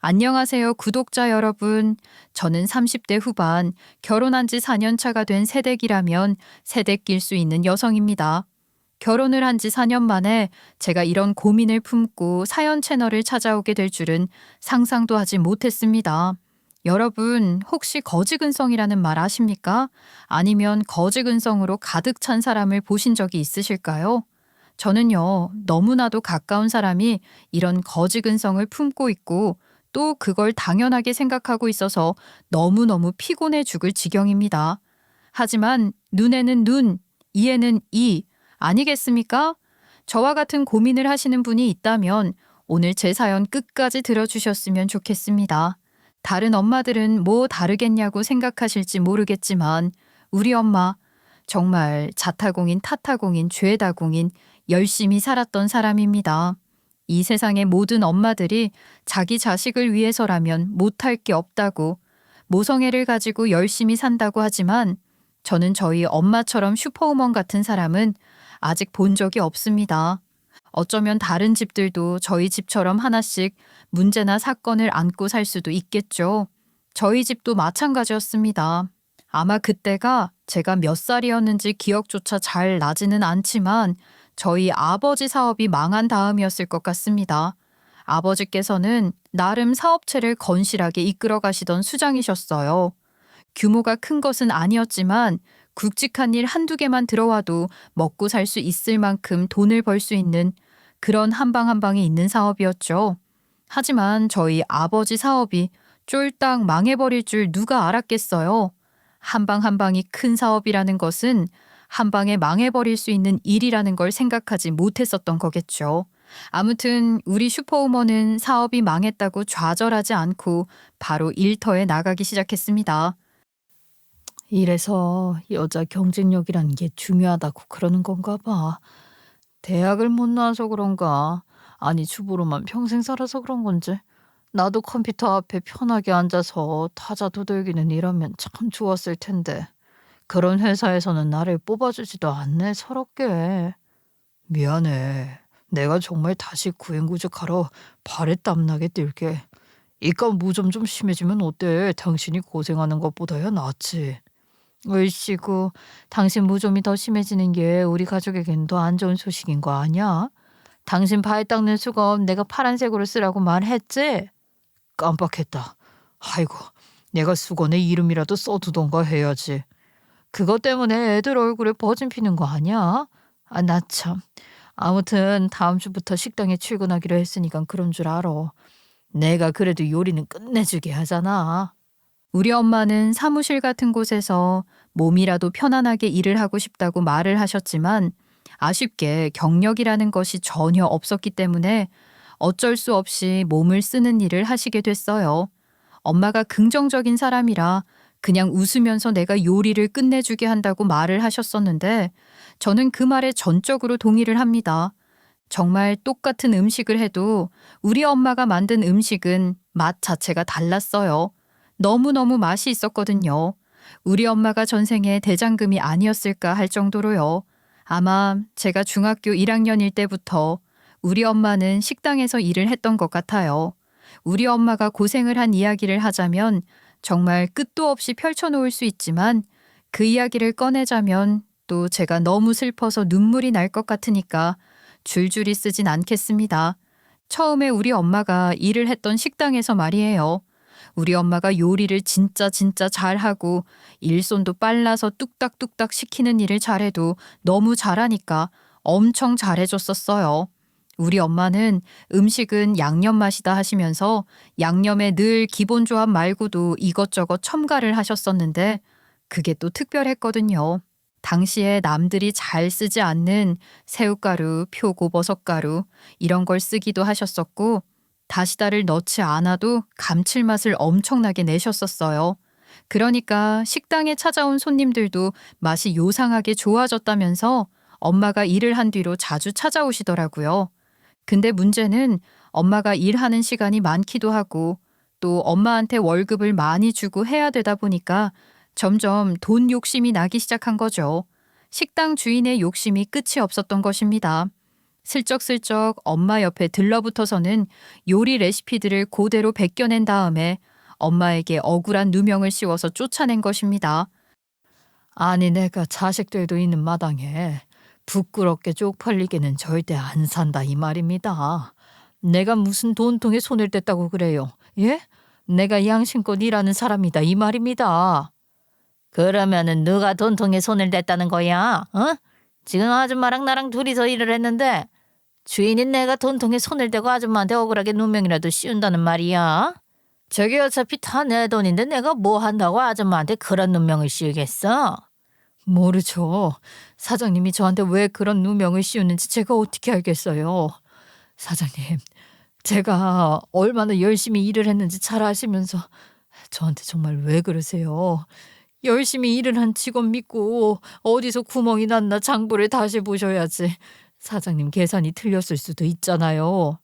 안녕하세요, 구독자 여러분. 저는 30대 후반, 결혼한 지 4년 차가 된 새댁이라면 새댁일 수 있는 여성입니다. 결혼을 한 지 4년 만에 제가 이런 고민을 품고 사연 채널을 찾아오게 될 줄은 상상도 하지 못했습니다. 여러분, 혹시 거지근성이라는 말 아십니까? 아니면 거지근성으로 가득 찬 사람을 보신 적이 있으실까요? 저는요, 너무나도 가까운 사람이 이런 거지근성을 품고 있고 또 그걸 당연하게 생각하고 있어서 너무너무 피곤해 죽을 지경입니다. 하지만 눈에는 눈, 이에는 이 아니겠습니까? 저와 같은 고민을 하시는 분이 있다면 오늘 제 사연 끝까지 들어주셨으면 좋겠습니다. 다른 엄마들은 뭐 다르겠냐고 생각하실지 모르겠지만 우리 엄마 정말 자타공인 타타공인 죄다공인 열심히 살았던 사람입니다. 이 세상의 모든 엄마들이 자기 자식을 위해서라면 못할 게 없다고 모성애를 가지고 열심히 산다고 하지만 저는 저희 엄마처럼 슈퍼우먼 같은 사람은 아직 본 적이 없습니다. 어쩌면 다른 집들도 저희 집처럼 하나씩 문제나 사건을 안고 살 수도 있겠죠. 저희 집도 마찬가지였습니다. 아마 그때가 제가 몇 살이었는지 기억조차 잘 나지는 않지만 저희 아버지 사업이 망한 다음이었을 것 같습니다. 아버지께서는 나름 사업체를 건실하게 이끌어 가시던 수장이셨어요. 규모가 큰 것은 아니었지만 굵직한 일 한두 개만 들어와도 먹고 살 수 있을 만큼 돈을 벌 수 있는 그런 한 방 한 방이 있는 사업이었죠. 하지만 저희 아버지 사업이 쫄딱 망해버릴 줄 누가 알았겠어요. 한 방 한 방이 큰 사업이라는 것은 한 방에 망해버릴 수 있는 일이라는 걸 생각하지 못했었던 거겠죠. 아무튼 우리 슈퍼우먼은 사업이 망했다고 좌절하지 않고 바로 일터에 나가기 시작했습니다. 이래서 여자 경쟁력이라는 게 중요하다고 그러는 건가 봐. 대학을 못 나와서 그런가? 아니 주부로만 평생 살아서 그런 건지. 나도 컴퓨터 앞에 편하게 앉아서 타자 두들기는 일하면 참 좋았을 텐데. 그런 회사에서는 나를 뽑아주지도 않네, 서럽게. 미안해. 내가 정말 다시 구행구직하러 발에 땀나게 뛸게. 이깟 무좀 좀 심해지면 어때? 당신이 고생하는 것보다야 낫지. 으이씨구, 당신 무좀이 더 심해지는 게 우리 가족에겐 더 안 좋은 소식인 거 아니야? 당신 발 닦는 수건 내가 파란색으로 쓰라고 말했지? 깜빡했다. 아이고, 내가 수건에 이름이라도 써두던가 해야지. 그것 때문에 애들 얼굴에 버진 피는 거 아니야? 아, 나 참. 아무튼 다음 주부터 식당에 출근하기로 했으니까 그런 줄 알아. 내가 그래도 요리는 끝내주게 하잖아. 우리 엄마는 사무실 같은 곳에서 몸이라도 편안하게 일을 하고 싶다고 말을 하셨지만 아쉽게 경력이라는 것이 전혀 없었기 때문에 어쩔 수 없이 몸을 쓰는 일을 하시게 됐어요. 엄마가 긍정적인 사람이라 그냥 웃으면서 내가 요리를 끝내주게 한다고 말을 하셨었는데 저는 그 말에 전적으로 동의를 합니다. 정말 똑같은 음식을 해도 우리 엄마가 만든 음식은 맛 자체가 달랐어요. 너무너무 맛이 있었거든요. 우리 엄마가 전생에 대장금이 아니었을까 할 정도로요. 아마 제가 중학교 1학년일 때부터 우리 엄마는 식당에서 일을 했던 것 같아요. 우리 엄마가 고생을 한 이야기를 하자면 정말 끝도 없이 펼쳐놓을 수 있지만 그 이야기를 꺼내자면 또 제가 너무 슬퍼서 눈물이 날 것 같으니까 줄줄이 쓰진 않겠습니다. 처음에 우리 엄마가 일을 했던 식당에서 말이에요. 우리 엄마가 요리를 진짜 잘하고 일손도 빨라서 뚝딱뚝딱 시키는 일을 잘해도 너무 잘하니까 엄청 잘해줬었어요. 우리 엄마는 음식은 양념 맛이다 하시면서 양념에 늘 기본 조합 말고도 이것저것 첨가를 하셨었는데 그게 또 특별했거든요. 당시에 남들이 잘 쓰지 않는 새우가루, 표고버섯가루 이런 걸 쓰기도 하셨었고 다시다를 넣지 않아도 감칠맛을 엄청나게 내셨었어요. 그러니까 식당에 찾아온 손님들도 맛이 요상하게 좋아졌다면서 엄마가 일을 한 뒤로 자주 찾아오시더라고요. 근데 문제는 엄마가 일하는 시간이 많기도 하고 또 엄마한테 월급을 많이 주고 해야 되다 보니까 점점 돈 욕심이 나기 시작한 거죠. 식당 주인의 욕심이 끝이 없었던 것입니다. 슬쩍슬쩍 엄마 옆에 들러붙어서는 요리 레시피들을 그대로 베껴낸 다음에 엄마에게 억울한 누명을 씌워서 쫓아낸 것입니다. 아니 내가 자식들도 있는 마당에 부끄럽게 쪽팔리게는 절대 안 산다 이 말입니다. 내가 무슨 돈통에 손을 댔다고 그래요. 예? 내가 양심껏 일하는 사람이다 이 말입니다. 그러면은 누가 돈통에 손을 댔다는 거야? 어? 지금 아줌마랑 나랑 둘이서 일을 했는데 주인인 내가 돈통에 손을 대고 아줌마한테 억울하게 누명이라도 씌운다는 말이야? 저게 어차피 다 내 돈인데 내가 뭐 한다고 아줌마한테 그런 누명을 씌우겠어? 모르죠. 사장님이 저한테 왜 그런 누명을 씌우는지 제가 어떻게 알겠어요. 사장님, 제가 얼마나 열심히 일을 했는지 잘 아시면서 저한테 정말 왜 그러세요? 열심히 일을 한 직원 믿고 어디서 구멍이 났나 장부를 다시 보셔야지. 사장님 계산이 틀렸을 수도 있잖아요.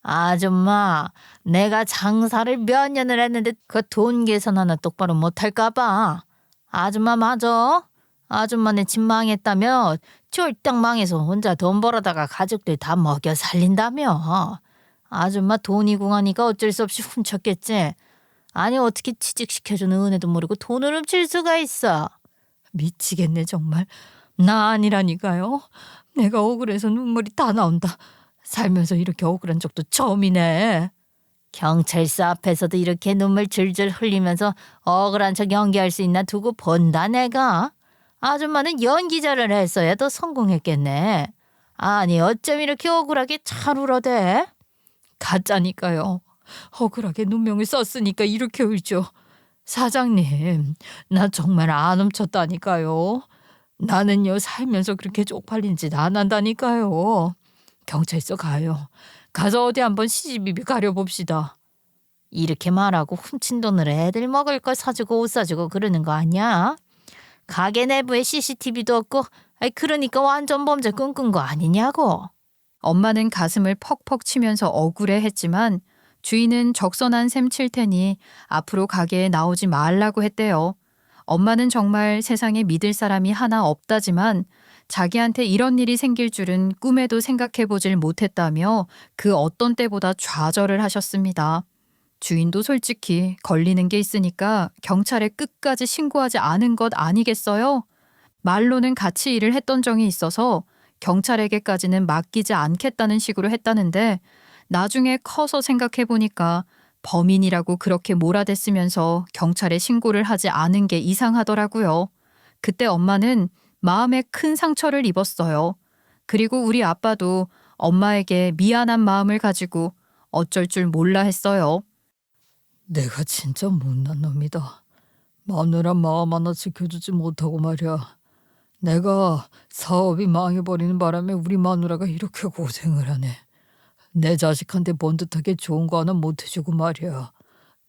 아줌마, 내가 장사를 몇 년을 했는데 그 돈 계산 하나 똑바로 못할까 봐. 아줌마 맞아? 아줌마네 집 망했다며 쫄딱 망해서 혼자 돈 벌어다가 가족들 다 먹여 살린다며. 아줌마 돈이 궁하니까 어쩔 수 없이 훔쳤겠지. 아니 어떻게 취직시켜주는 은혜도 모르고 돈을 훔칠 수가 있어. 미치겠네 정말. 나 아니라니까요. 내가 억울해서 눈물이 다 나온다. 살면서 이렇게 억울한 적도 처음이네. 경찰서 앞에서도 이렇게 눈물 줄줄 흘리면서 억울한 척 연기할 수 있나 두고 본다 내가. 아줌마는 연기자를 했어야 더 성공했겠네. 아니 어쩜 이렇게 억울하게 잘 울어대? 가짜니까요. 억울하게 눈명을 썼으니까 이렇게 울죠. 사장님, 나 정말 안 훔쳤다니까요. 나는요 살면서 그렇게 쪽팔린 짓 안 한다니까요. 경찰서 가요. 가서 어디 한번 시시비비 가려봅시다. 이렇게 말하고 훔친 돈으로 애들 먹을 거 사주고 옷 사주고 그러는 거 아니야? 가게 내부에 CCTV도 없고 그러니까 완전 범죄 꿈꾼 거 아니냐고. 엄마는 가슴을 퍽퍽 치면서 억울해했지만 주인은 적선한 셈 칠 테니 앞으로 가게에 나오지 말라고 했대요. 엄마는 정말 세상에 믿을 사람이 하나 없다지만 자기한테 이런 일이 생길 줄은 꿈에도 생각해보질 못했다며 그 어떤 때보다 좌절을 하셨습니다. 주인도 솔직히 걸리는 게 있으니까 경찰에 끝까지 신고하지 않은 것 아니겠어요? 말로는 같이 일을 했던 정이 있어서 경찰에게까지는 맡기지 않겠다는 식으로 했다는데 나중에 커서 생각해보니까 범인이라고 그렇게 몰아댔으면서 경찰에 신고를 하지 않은 게 이상하더라고요. 그때 엄마는 마음에 큰 상처를 입었어요. 그리고 우리 아빠도 엄마에게 미안한 마음을 가지고 어쩔 줄 몰라 했어요. 내가 진짜 못난 놈이다. 마누라 마음 하나 지켜주지 못하고 말이야. 내가 사업이 망해버리는 바람에 우리 마누라가 이렇게 고생을 하네. 내 자식한테 번듯하게 좋은 거 하나 못 해주고 말이야.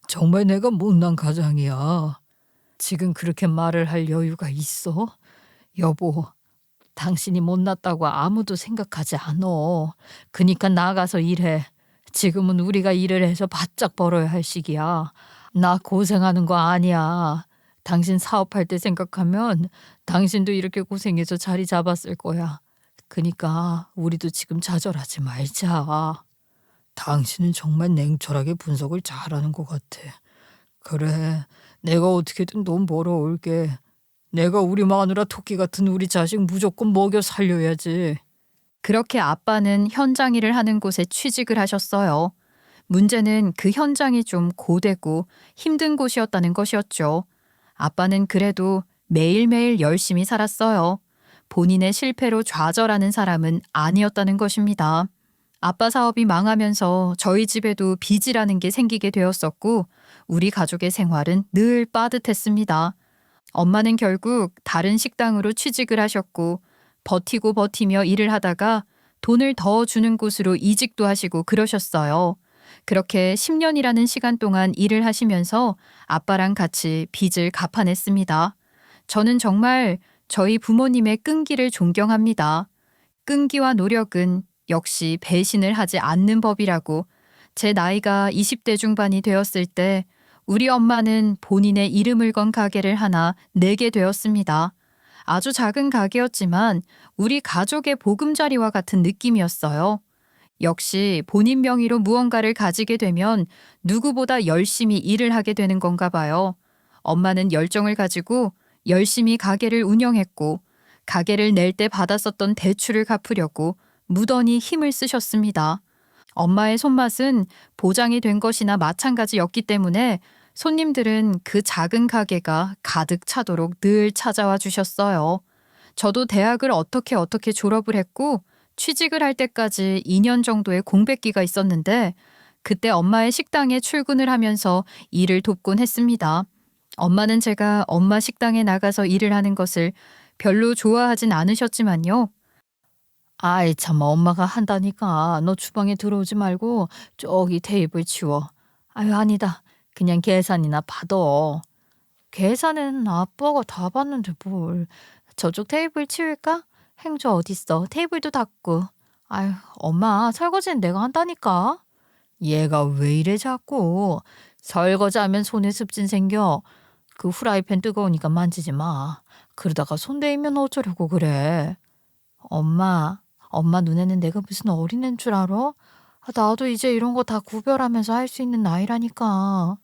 정말 내가 못난 가장이야. 지금 그렇게 말을 할 여유가 있어? 여보, 당신이 못났다고 아무도 생각하지 않어. 그니까 나가서 일해. 지금은 우리가 일을 해서 바짝 벌어야 할 시기야. 나 고생하는 거 아니야. 당신 사업할 때 생각하면 당신도 이렇게 고생해서 자리 잡았을 거야. 그니까 우리도 지금 좌절하지 말자. 당신은 정말 냉철하게 분석을 잘하는 것 같아. 그래, 내가 어떻게든 돈 벌어올게. 내가 우리 마누라 토끼 같은 우리 자식 무조건 먹여 살려야지. 그렇게 아빠는 현장 일을 하는 곳에 취직을 하셨어요. 문제는 그 현장이 좀 고되고 힘든 곳이었다는 것이었죠. 아빠는 그래도 매일매일 열심히 살았어요. 본인의 실패로 좌절하는 사람은 아니었다는 것입니다. 아빠 사업이 망하면서 저희 집에도 빚이라는 게 생기게 되었었고 우리 가족의 생활은 늘 빠듯했습니다. 엄마는 결국 다른 식당으로 취직을 하셨고 버티고 버티며 일을 하다가 돈을 더 주는 곳으로 이직도 하시고 그러셨어요. 그렇게 10년이라는 시간 동안 일을 하시면서 아빠랑 같이 빚을 갚아냈습니다. 저는 정말 저희 부모님의 끈기를 존경합니다. 끈기와 노력은 역시 배신을 하지 않는 법이라고 제 나이가 20대 중반이 되었을 때 우리 엄마는 본인의 이름을 건 가게를 하나 내게 되었습니다. 아주 작은 가게였지만 우리 가족의 보금자리와 같은 느낌이었어요. 역시 본인 명의로 무언가를 가지게 되면 누구보다 열심히 일을 하게 되는 건가 봐요. 엄마는 열정을 가지고 열심히 가게를 운영했고 가게를 낼 때 받았었던 대출을 갚으려고 무던히 힘을 쓰셨습니다. 엄마의 손맛은 보장이 된 것이나 마찬가지였기 때문에 손님들은 그 작은 가게가 가득 차도록 늘 찾아와 주셨어요. 저도 대학을 어떻게 졸업을 했고 취직을 할 때까지 2년 정도의 공백기가 있었는데 그때 엄마의 식당에 출근을 하면서 일을 돕곤 했습니다. 엄마는 제가 엄마 식당에 나가서 일을 하는 것을 별로 좋아하진 않으셨지만요. 아이 참 엄마가 한다니까 너 주방에 들어오지 말고 저기 테이블 치워. 아유 아니다. 그냥 계산이나 받아. 계산은 아빠가 다 받는데 뭘. 저쪽 테이블 치울까? 행주 어딨어. 테이블도 닦고. 아유 엄마 설거지는 내가 한다니까. 얘가 왜 이래 자꾸. 설거지하면 손에 습진 생겨. 그 후라이팬 뜨거우니까 만지지 마. 그러다가 손 대이면 어쩌려고 그래. 엄마 눈에는 내가 무슨 어린애인 줄 알아? 나도 이제 이런 거 다 구별하면서 할 수 있는 나이라니까.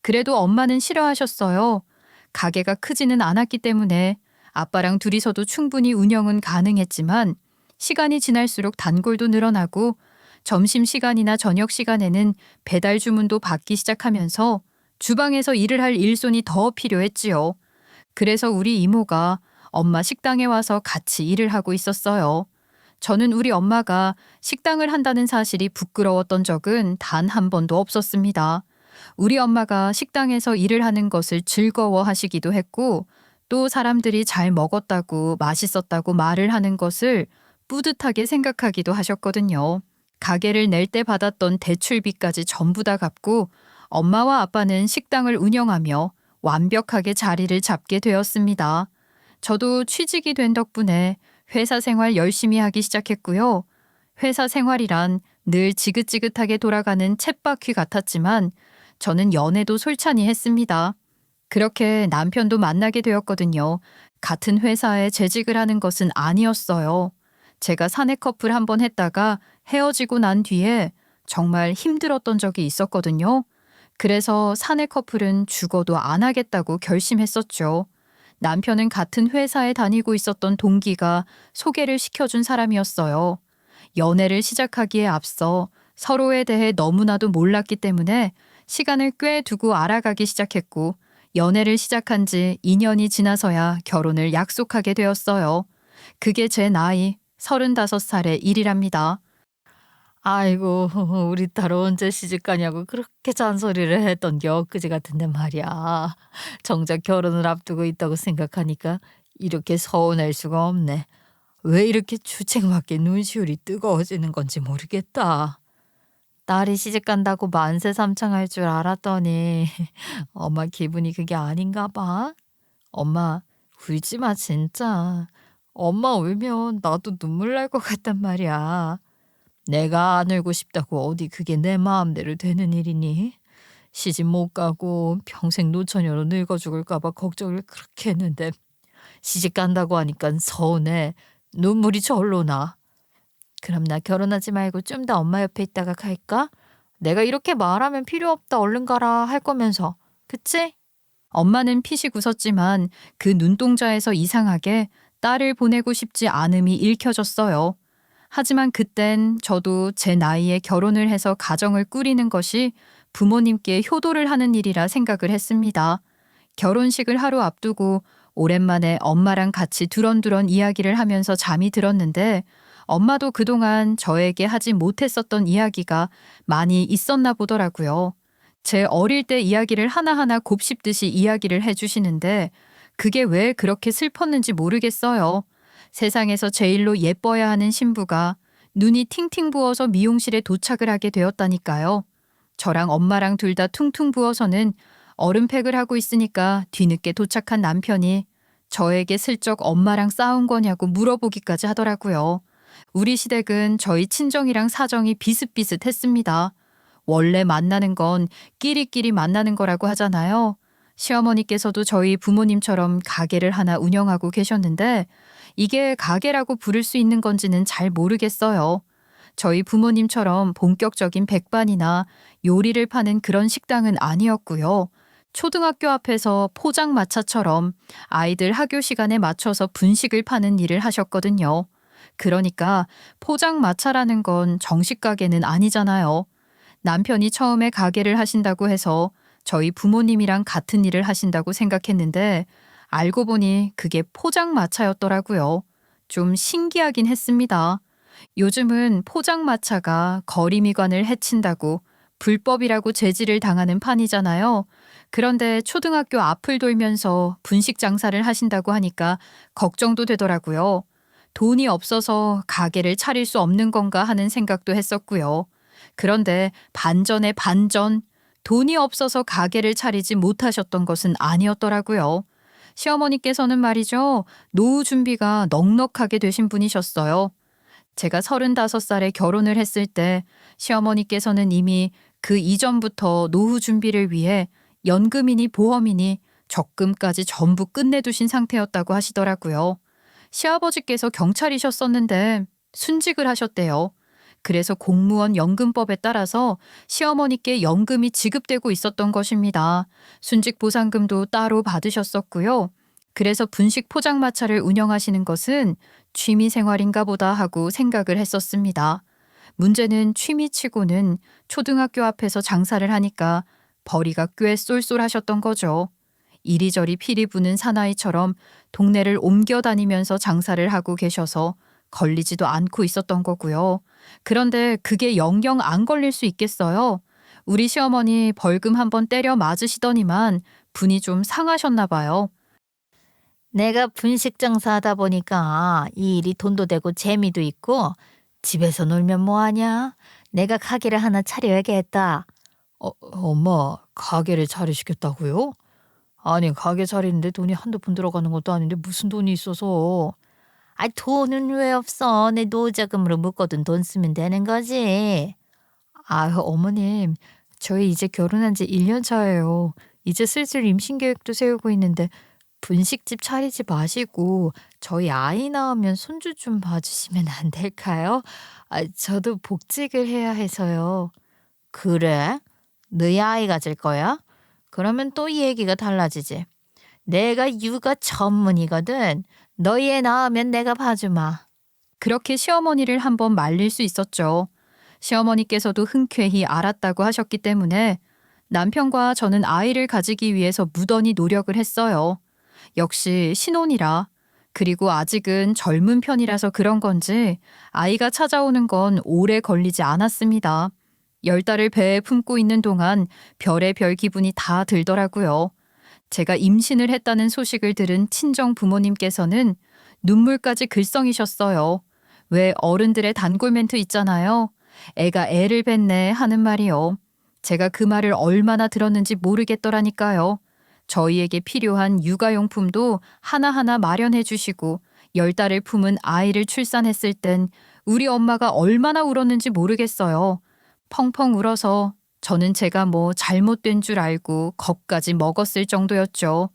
그래도 엄마는 싫어하셨어요. 가게가 크지는 않았기 때문에 아빠랑 둘이서도 충분히 운영은 가능했지만 시간이 지날수록 단골도 늘어나고 점심시간이나 저녁시간에는 배달 주문도 받기 시작하면서 주방에서 일을 할 일손이 더 필요했지요. 그래서 우리 이모가 엄마 식당에 와서 같이 일을 하고 있었어요. 저는 우리 엄마가 식당을 한다는 사실이 부끄러웠던 적은 단 한 번도 없었습니다. 우리 엄마가 식당에서 일을 하는 것을 즐거워하시기도 했고 또 사람들이 잘 먹었다고 맛있었다고 말을 하는 것을 뿌듯하게 생각하기도 하셨거든요. 가게를 낼 때 받았던 대출비까지 전부 다 갚고 엄마와 아빠는 식당을 운영하며 완벽하게 자리를 잡게 되었습니다. 저도 취직이 된 덕분에 회사 생활 열심히 하기 시작했고요. 회사 생활이란 늘 지긋지긋하게 돌아가는 쳇바퀴 같았지만 저는 연애도 솔찬히 했습니다. 그렇게 남편도 만나게 되었거든요. 같은 회사에 재직을 하는 것은 아니었어요. 제가 사내 커플 한번 했다가 헤어지고 난 뒤에 정말 힘들었던 적이 있었거든요. 그래서 사내 커플은 죽어도 안 하겠다고 결심했었죠. 남편은 같은 회사에 다니고 있었던 동기가 소개를 시켜준 사람이었어요. 연애를 시작하기에 앞서 서로에 대해 너무나도 몰랐기 때문에 시간을 꽤 두고 알아가기 시작했고 연애를 시작한 지 2년이 지나서야 결혼을 약속하게 되었어요. 그게 제 나이 35살의 일이랍니다. 아이고 우리 딸 언제 시집가냐고 그렇게 잔소리를 했던 게 엊그제 같은데 말이야. 정작 결혼을 앞두고 있다고 생각하니까 이렇게 서운할 수가 없네. 왜 이렇게 주책맞게 눈시울이 뜨거워지는 건지 모르겠다. 딸이 시집간다고 만세삼창할 줄 알았더니 엄마 기분이 그게 아닌가 봐. 엄마 울지 마 진짜. 엄마 울면 나도 눈물 날 것 같단 말이야. 내가 안 울고 싶다고 어디 그게 내 마음대로 되는 일이니? 시집 못 가고 평생 노처녀로 늙어 죽을까 봐 걱정을 그렇게 했는데 시집 간다고 하니까 서운해. 눈물이 절로 나. 그럼 나 결혼하지 말고 좀 더 엄마 옆에 있다가 갈까? 내가 이렇게 말하면 필요 없다 얼른 가라 할 거면서. 그치? 엄마는 피식 웃었지만 그 눈동자에서 이상하게 딸을 보내고 싶지 않음이 읽혀졌어요. 하지만 그땐 저도 제 나이에 결혼을 해서 가정을 꾸리는 것이 부모님께 효도를 하는 일이라 생각을 했습니다. 결혼식을 하루 앞두고 오랜만에 엄마랑 같이 두런두런 이야기를 하면서 잠이 들었는데 엄마도 그동안 저에게 하지 못했었던 이야기가 많이 있었나 보더라고요. 제 어릴 때 이야기를 하나하나 곱씹듯이 이야기를 해주시는데 그게 왜 그렇게 슬펐는지 모르겠어요. 세상에서 제일로 예뻐야 하는 신부가 눈이 팅팅 부어서 미용실에 도착을 하게 되었다니까요. 저랑 엄마랑 둘 다 퉁퉁 부어서는 얼음팩을 하고 있으니까 뒤늦게 도착한 남편이 저에게 슬쩍 엄마랑 싸운 거냐고 물어보기까지 하더라고요. 우리 시댁은 저희 친정이랑 사정이 비슷비슷했습니다. 원래 만나는 건 끼리끼리 만나는 거라고 하잖아요. 시어머니께서도 저희 부모님처럼 가게를 하나 운영하고 계셨는데 이게 가게라고 부를 수 있는 건지는 잘 모르겠어요. 저희 부모님처럼 본격적인 백반이나 요리를 파는 그런 식당은 아니었고요. 초등학교 앞에서 포장마차처럼 아이들 학교 시간에 맞춰서 분식을 파는 일을 하셨거든요. 그러니까 포장마차라는 건 정식 가게는 아니잖아요. 남편이 처음에 가게를 하신다고 해서 저희 부모님이랑 같은 일을 하신다고 생각했는데 알고 보니 그게 포장마차였더라고요. 좀 신기하긴 했습니다. 요즘은 포장마차가 거리미관을 해친다고 불법이라고 제지를 당하는 판이잖아요. 그런데 초등학교 앞을 돌면서 분식 장사를 하신다고 하니까 걱정도 되더라고요. 돈이 없어서 가게를 차릴 수 없는 건가 하는 생각도 했었고요. 그런데 반전의 반전, 돈이 없어서 가게를 차리지 못하셨던 것은 아니었더라고요. 시어머니께서는 말이죠, 노후 준비가 넉넉하게 되신 분이셨어요. 제가 35살에 결혼을 했을 때 시어머니께서는 이미 그 이전부터 노후 준비를 위해 연금이니 보험이니 적금까지 전부 끝내두신 상태였다고 하시더라고요. 시아버지께서 경찰이셨었는데 순직을 하셨대요. 그래서 공무원 연금법에 따라서 시어머니께 연금이 지급되고 있었던 것입니다. 순직 보상금도 따로 받으셨었고요. 그래서 분식 포장마차를 운영하시는 것은 취미 생활인가 보다 하고 생각을 했었습니다. 문제는 취미치고는 초등학교 앞에서 장사를 하니까 벌이가 꽤 쏠쏠하셨던 거죠. 이리저리 피리 부는 사나이처럼 동네를 옮겨 다니면서 장사를 하고 계셔서 걸리지도 않고 있었던 거고요. 그런데 그게 영영 안 걸릴 수 있겠어요? 우리 시어머니 벌금 한번 때려 맞으시더니만 분이 좀 상하셨나 봐요. 내가 분식 장사하다 보니까 이 일이 돈도 되고 재미도 있고 집에서 놀면 뭐하냐? 내가 가게를 하나 차려야겠다. 엄마, 가게를 차리시겠다고요? 아니, 가게 차리는데 돈이 한두 푼 들어가는 것도 아닌데 무슨 돈이 있어서. 아, 돈은 왜 없어? 내 노후자금으로 묶어둔 돈 쓰면 되는 거지. 어머님, 저희 이제 결혼한 지 1년 차예요. 이제 슬슬 임신 계획도 세우고 있는데 분식집 차리지 마시고 저희 아이 낳으면 손주 좀 봐주시면 안 될까요? 저도 복직을 해야 해서요. 그래? 너희 아이 가질 거야? 그러면 또 이 얘기가 달라지지. 내가 육아 전문이거든. 너희 애 낳으면 내가 봐주마. 그렇게 시어머니를 한번 말릴 수 있었죠. 시어머니께서도 흔쾌히 알았다고 하셨기 때문에 남편과 저는 아이를 가지기 위해서 무던히 노력을 했어요. 역시 신혼이라, 그리고 아직은 젊은 편이라서 그런 건지 아이가 찾아오는 건 오래 걸리지 않았습니다. 10달을 배에 품고 있는 동안 별의별 기분이 다 들더라고요. 제가 임신을 했다는 소식을 들은 친정 부모님께서는 눈물까지 글썽이셨어요. 왜 어른들의 단골 멘트 있잖아요. 애가 애를 뱄네 하는 말이요. 제가 그 말을 얼마나 들었는지 모르겠더라니까요. 저희에게 필요한 육아용품도 하나하나 마련해 주시고 10달을 품은 아이를 출산했을 땐 우리 엄마가 얼마나 울었는지 모르겠어요. 펑펑 울어서 저는 제가 뭐 잘못된 줄 알고 겁까지 먹었을 정도였죠.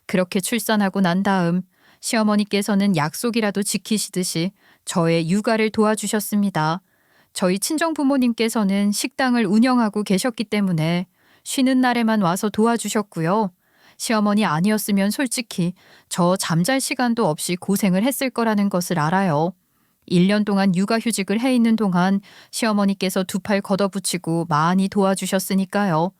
그렇게 출산하고 난 다음 시어머니께서는 약속이라도 지키시듯이 저의 육아를 도와주셨습니다. 저희 친정 부모님께서는 식당을 운영하고 계셨기 때문에 쉬는 날에만 와서 도와주셨고요. 시어머니 아니었으면 솔직히 저 잠잘 시간도 없이 고생을 했을 거라는 것을 알아요. 1년 동안 육아휴직을 해 있는 동안 시어머니께서 두 팔 걷어붙이고 많이 도와주셨으니까요.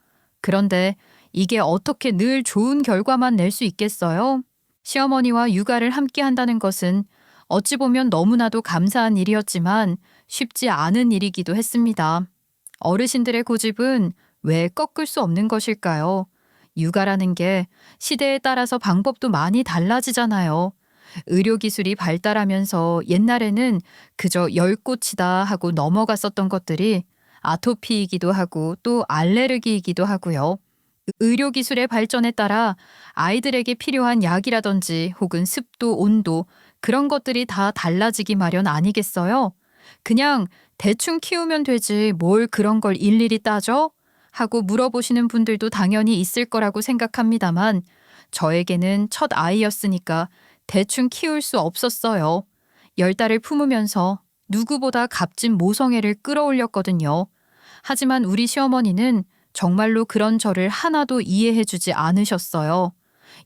그런데 이게 어떻게 늘 좋은 결과만 낼 수 있겠어요? 시어머니와 육아를 함께 한다는 것은 어찌 보면 너무나도 감사한 일이었지만 쉽지 않은 일이기도 했습니다. 어르신들의 고집은 왜 꺾을 수 없는 것일까요? 육아라는 게 시대에 따라서 방법도 많이 달라지잖아요. 의료기술이 발달하면서 옛날에는 그저 열꽃이다 하고 넘어갔었던 것들이 아토피이기도 하고 또 알레르기이기도 하고요. 의료기술의 발전에 따라 아이들에게 필요한 약이라든지 혹은 습도, 온도 그런 것들이 다 달라지기 마련 아니겠어요? 그냥 대충 키우면 되지 뭘 그런 걸 일일이 따져? 하고 물어보시는 분들도 당연히 있을 거라고 생각합니다만 저에게는 첫 아이였으니까 대충 키울 수 없었어요. 10달을 품으면서 누구보다 값진 모성애를 끌어올렸거든요. 하지만 우리 시어머니는 정말로 그런 저를 하나도 이해해주지 않으셨어요.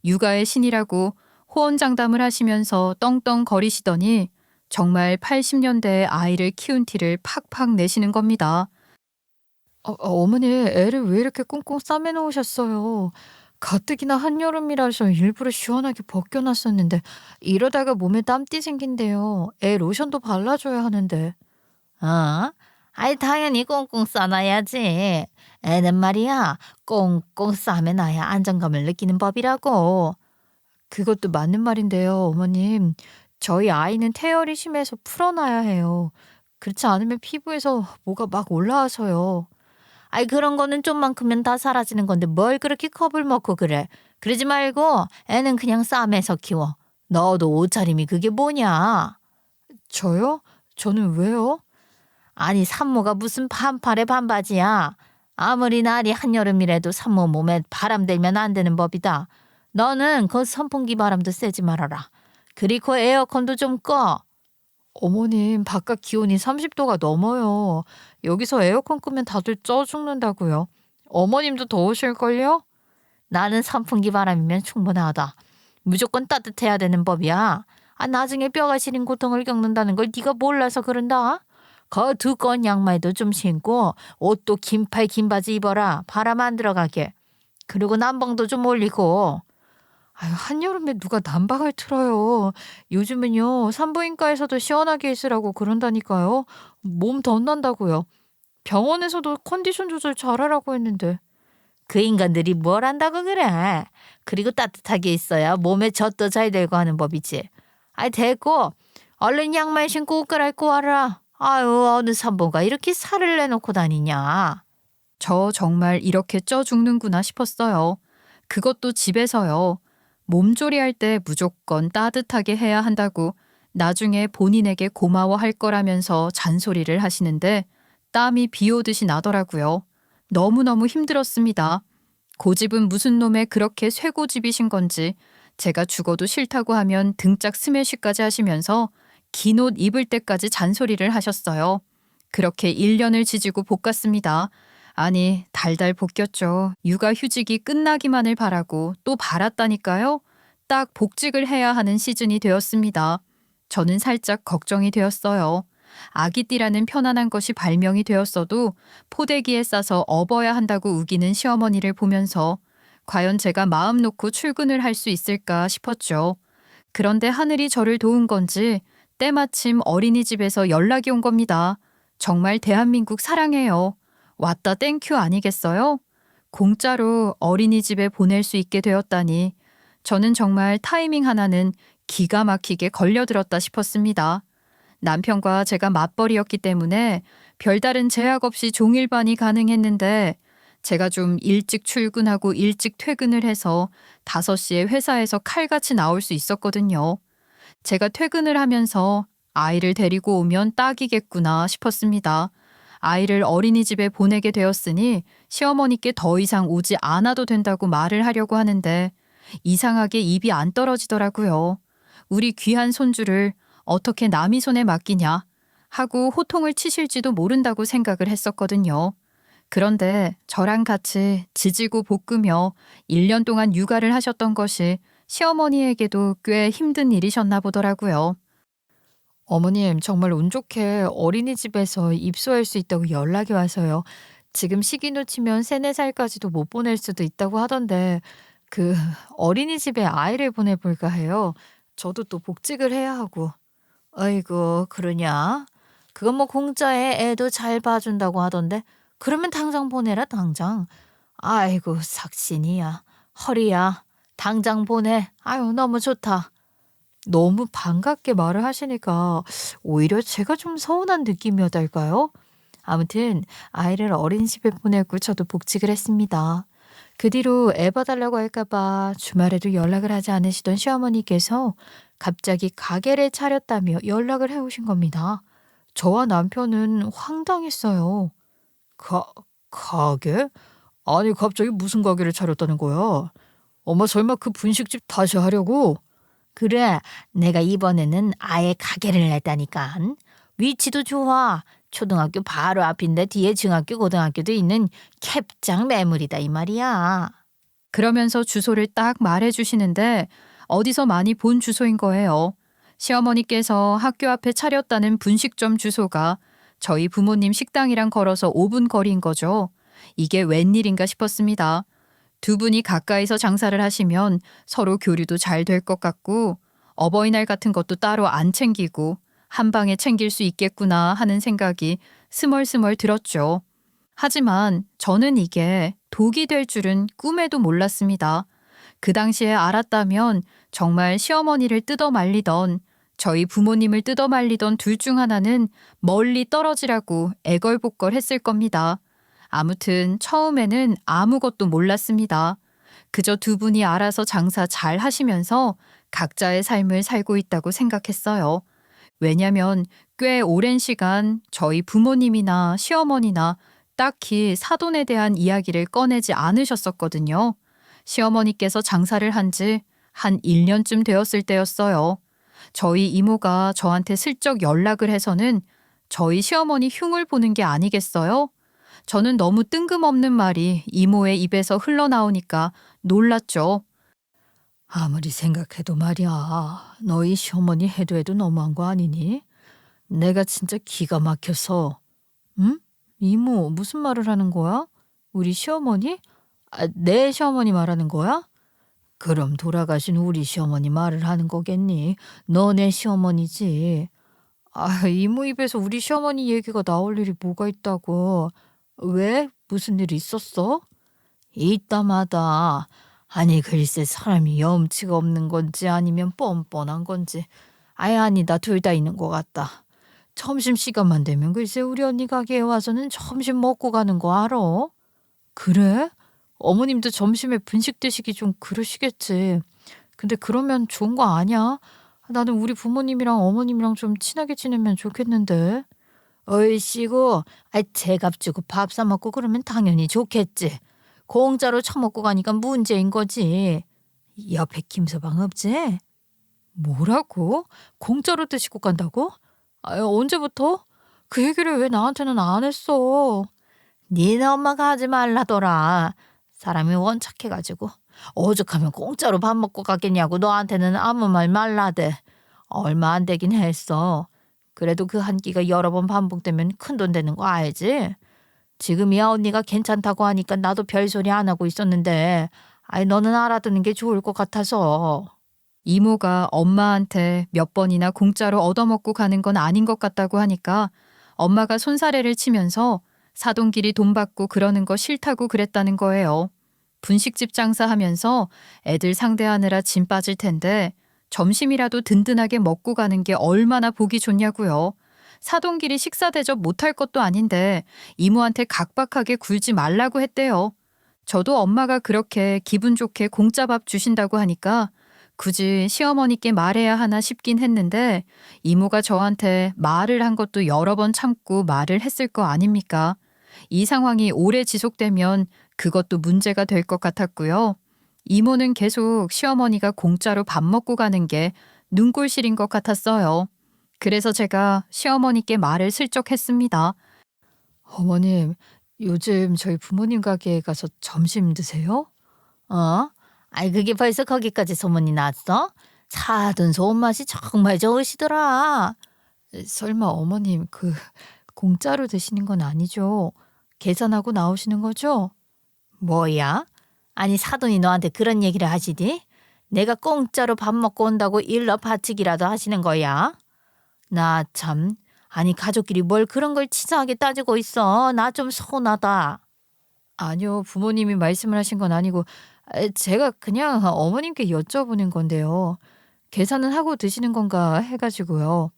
육아의 신이라고 호언장담을 하시면서 떵떵거리시더니 정말 80년대에 아이를 키운 티를 팍팍 내시는 겁니다. 어머니, 애를 왜 이렇게 꽁꽁 싸매놓으셨어요? 가뜩이나 한여름이라서 일부러 시원하게 벗겨놨었는데 이러다가 몸에 땀띠 생긴대요. 애 로션도 발라줘야 하는데. 어? 아이 당연히 꽁꽁 싸놔야지. 애는 말이야 꽁꽁 싸매놔야 안정감을 느끼는 법이라고. 그것도 맞는 말인데요, 어머님. 저희 아이는 태열이 심해서 풀어놔야 해요. 그렇지 않으면 피부에서 뭐가 막 올라와서요. 아이 그런 거는 좀만 크면 다 사라지는 건데 뭘 그렇게 겁을 먹고 그래. 그러지 말고 애는 그냥 싸매서 키워. 너도 옷차림이 그게 뭐냐. 저요? 저는 왜요? 아니 산모가 무슨 반팔에 반바지야. 아무리 날이 한여름이라도 산모 몸에 바람 들면 안 되는 법이다. 너는 그 선풍기 바람도 쐬지 말아라. 그리고 에어컨도 좀 꺼. 어머님, 바깥 기온이 30도가 넘어요. 여기서 에어컨 끄면 다들 쪄 죽는다고요. 어머님도 더우실걸요? 나는 선풍기 바람이면 충분하다. 무조건 따뜻해야 되는 법이야. 아, 나중에 뼈가 시린 고통을 겪는다는 걸 네가 몰라서 그런다. 그 두꺼운 양말도 좀 신고 옷도 긴팔 긴 바지 입어라. 바람 안 들어가게. 그리고 난방도 좀 올리고. 아유, 한여름에 누가 난방을 틀어요. 요즘은요, 산부인과에서도 시원하게 있으라고 그런다니까요. 몸 덧난다고요. 병원에서도 컨디션 조절 잘하라고 했는데. 그 인간들이 뭘 안다고 그래. 그리고 따뜻하게 있어야 몸에 젖도 잘 들고 하는 법이지. 아이 됐고 얼른 양말 신고 옷 갈아입고 와라. 아유 어느 산모가 이렇게 살을 내놓고 다니냐. 저 정말 이렇게 쪄 죽는구나 싶었어요. 그것도 집에서요. 몸조리할 때 무조건 따뜻하게 해야 한다고 나중에 본인에게 고마워할 거라면서 잔소리를 하시는데 땀이 비 오듯이 나더라고요. 너무너무 힘들었습니다. 고집은 무슨 놈의 그렇게 쇠고집이신 건지 제가 죽어도 싫다고 하면 등짝 스매시까지 하시면서 긴 옷 입을 때까지 잔소리를 하셨어요. 그렇게 1년을 지지고 볶았습니다. 아니, 달달 볶였죠. 육아휴직이 끝나기만을 바라고 또 바랐다니까요. 딱 복직을 해야 하는 시즌이 되었습니다. 저는 살짝 걱정이 되었어요. 아기띠라는 편안한 것이 발명이 되었어도 포대기에 싸서 업어야 한다고 우기는 시어머니를 보면서 과연 제가 마음 놓고 출근을 할 수 있을까 싶었죠. 그런데 하늘이 저를 도운 건지 때마침 어린이집에서 연락이 온 겁니다. 정말 대한민국 사랑해요. 왔다 땡큐 아니겠어요? 공짜로 어린이집에 보낼 수 있게 되었다니 저는 정말 타이밍 하나는 기가 막히게 걸려들었다 싶었습니다. 남편과 제가 맞벌이였기 때문에 별다른 제약 없이 종일반이 가능했는데 제가 좀 일찍 출근하고 일찍 퇴근을 해서 5시에 회사에서 칼같이 나올 수 있었거든요. 제가 퇴근을 하면서 아이를 데리고 오면 딱이겠구나 싶었습니다. 아이를 어린이집에 보내게 되었으니 시어머니께 더 이상 오지 않아도 된다고 말을 하려고 하는데 이상하게 입이 안 떨어지더라고요. 우리 귀한 손주를 어떻게 남의 손에 맡기냐 하고 호통을 치실지도 모른다고 생각을 했었거든요. 그런데 저랑 같이 지지고 볶으며 1년 동안 육아를 하셨던 것이 시어머니에게도 꽤 힘든 일이셨나 보더라고요. 어머님, 정말 운 좋게 어린이집에서 입소할 수 있다고 연락이 와서요. 지금 시기 놓치면 3, 4살까지도 못 보낼 수도 있다고 하던데 그 어린이집에 아이를 보내볼까 해요. 저도 또 복직을 해야 하고. 아이고 그러냐. 그건 뭐 공짜에 애도 잘 봐준다고 하던데. 그러면 당장 보내라 당장. 아이고 삭신이야. 허리야. 당장 보내. 아유 너무 좋다. 너무 반갑게 말을 하시니까 오히려 제가 좀 서운한 느낌이었달까요? 아무튼 아이를 어린이집에 보내고 저도 복직을 했습니다. 그 뒤로 애 봐달라고 할까봐 주말에도 연락을 하지 않으시던 시어머니께서 갑자기 가게를 차렸다며 연락을 해오신 겁니다. 저와 남편은 황당했어요. 가게? 아니 갑자기 무슨 가게를 차렸다는 거야? 엄마 설마 그 분식집 다시 하려고? 그래, 내가 이번에는 아예 가게를 냈다니까. 위치도 좋아. 초등학교 바로 앞인데 뒤에 중학교 고등학교도 있는 캡장 매물이다 이 말이야. 그러면서 주소를 딱 말해주시는데 어디서 많이 본 주소인 거예요. 시어머니께서 학교 앞에 차렸다는 분식점 주소가 저희 부모님 식당이랑 걸어서 5분 거리인 거죠. 이게 웬일인가 싶었습니다. 두 분이 가까이서 장사를 하시면 서로 교류도 잘 될 것 같고 어버이날 같은 것도 따로 안 챙기고 한 방에 챙길 수 있겠구나 하는 생각이 스멀스멀 들었죠. 하지만 저는 이게 독이 될 줄은 꿈에도 몰랐습니다. 그 당시에 알았다면 정말 시어머니를 뜯어말리던 저희 부모님을 뜯어말리던 둘 중 하나는 멀리 떨어지라고 애걸복걸 했을 겁니다. 아무튼 처음에는 아무것도 몰랐습니다. 그저 두 분이 알아서 장사 잘 하시면서 각자의 삶을 살고 있다고 생각했어요. 왜냐면 꽤 오랜 시간 저희 부모님이나 시어머니나 딱히 사돈에 대한 이야기를 꺼내지 않으셨었거든요. 시어머니께서 장사를 한 지 한 1년쯤 되었을 때였어요. 저희 이모가 저한테 슬쩍 연락을 해서는 저희 시어머니 흉을 보는 게 아니겠어요? 저는 너무 뜬금없는 말이 이모의 입에서 흘러나오니까 놀랐죠. 아무리 생각해도 말이야. 너희 시어머니 해도 너무한 거 아니니? 내가 진짜 기가 막혀서. 응? 이모, 무슨 말을 하는 거야? 우리 시어머니? 내 시어머니 말하는 거야? 그럼 돌아가신 우리 시어머니 말을 하는 거겠니? 너네 시어머니지. 이모 입에서 우리 시어머니 얘기가 나올 일이 뭐가 있다고. 왜? 무슨 일 있었어? 이따마다. 아니 글쎄 사람이 염치가 없는 건지 아니면 뻔뻔한 건지. 아니다 둘 다 있는 것 같다. 점심시간만 되면 글쎄 우리 언니 가게에 와서는 점심 먹고 가는 거 알아? 그래? 어머님도 점심에 분식 드시기 좀 그러시겠지. 근데 그러면 좋은 거 아니야? 나는 우리 부모님이랑 어머님이랑 좀 친하게 지내면 좋겠는데. 어이씨고, 제값 주고 밥 사 먹고 그러면 당연히 좋겠지. 공짜로 처먹고 가니까 문제인 거지. 옆에 김서방 없지? 뭐라고? 공짜로 드시고 간다고? 언제부터? 그 얘기를 왜 나한테는 안 했어? 니네 엄마가 하지 말라더라. 사람이 원 착해가지고 오죽하면 공짜로 밥 먹고 가겠냐고 너한테는 아무 말 말라대. 얼마 안 되긴 했어. 그래도 그 한 끼가 여러 번 반복되면 큰돈 되는 거 알지? 지금이야 언니가 괜찮다고 하니까 나도 별소리 안 하고 있었는데 너는 알아두는 게 좋을 것 같아서. 이모가 엄마한테 몇 번이나 공짜로 얻어먹고 가는 건 아닌 것 같다고 하니까 엄마가 손사래를 치면서 사돈끼리 돈 받고 그러는 거 싫다고 그랬다는 거예요. 분식집 장사하면서 애들 상대하느라 짐 빠질 텐데 점심이라도 든든하게 먹고 가는 게 얼마나 보기 좋냐고요. 사돈끼리 식사 대접 못할 것도 아닌데 이모한테 각박하게 굴지 말라고 했대요. 저도 엄마가 그렇게 기분 좋게 공짜 밥 주신다고 하니까 굳이 시어머니께 말해야 하나 싶긴 했는데 이모가 저한테 말을 한 것도 여러 번 참고 말을 했을 거 아닙니까? 이 상황이 오래 지속되면 그것도 문제가 될 것 같았고요. 이모는 계속 시어머니가 공짜로 밥 먹고 가는 게 눈꼴실인 것 같았어요. 그래서 제가 시어머니께 말을 슬쩍 했습니다. 어머님, 요즘 저희 부모님 가게에 가서 점심 드세요? 어? 그게 벌써 거기까지 소문이 났어? 사돈 손맛이 정말 좋으시더라. 설마 어머님 공짜로 드시는 건 아니죠? 계산하고 나오시는 거죠? 뭐야? 사돈이 너한테 그런 얘기를 하시디? 내가 공짜로 밥 먹고 온다고 일러 바치기라도 하시는 거야? 나 참, 가족끼리 뭘 그런 걸 치사하게 따지고 있어. 나 좀 서운하다. 아니요, 부모님이 말씀을 하신 건 아니고 제가 그냥 어머님께 여쭤보는 건데요. 계산은 하고 드시는 건가 해가지고요.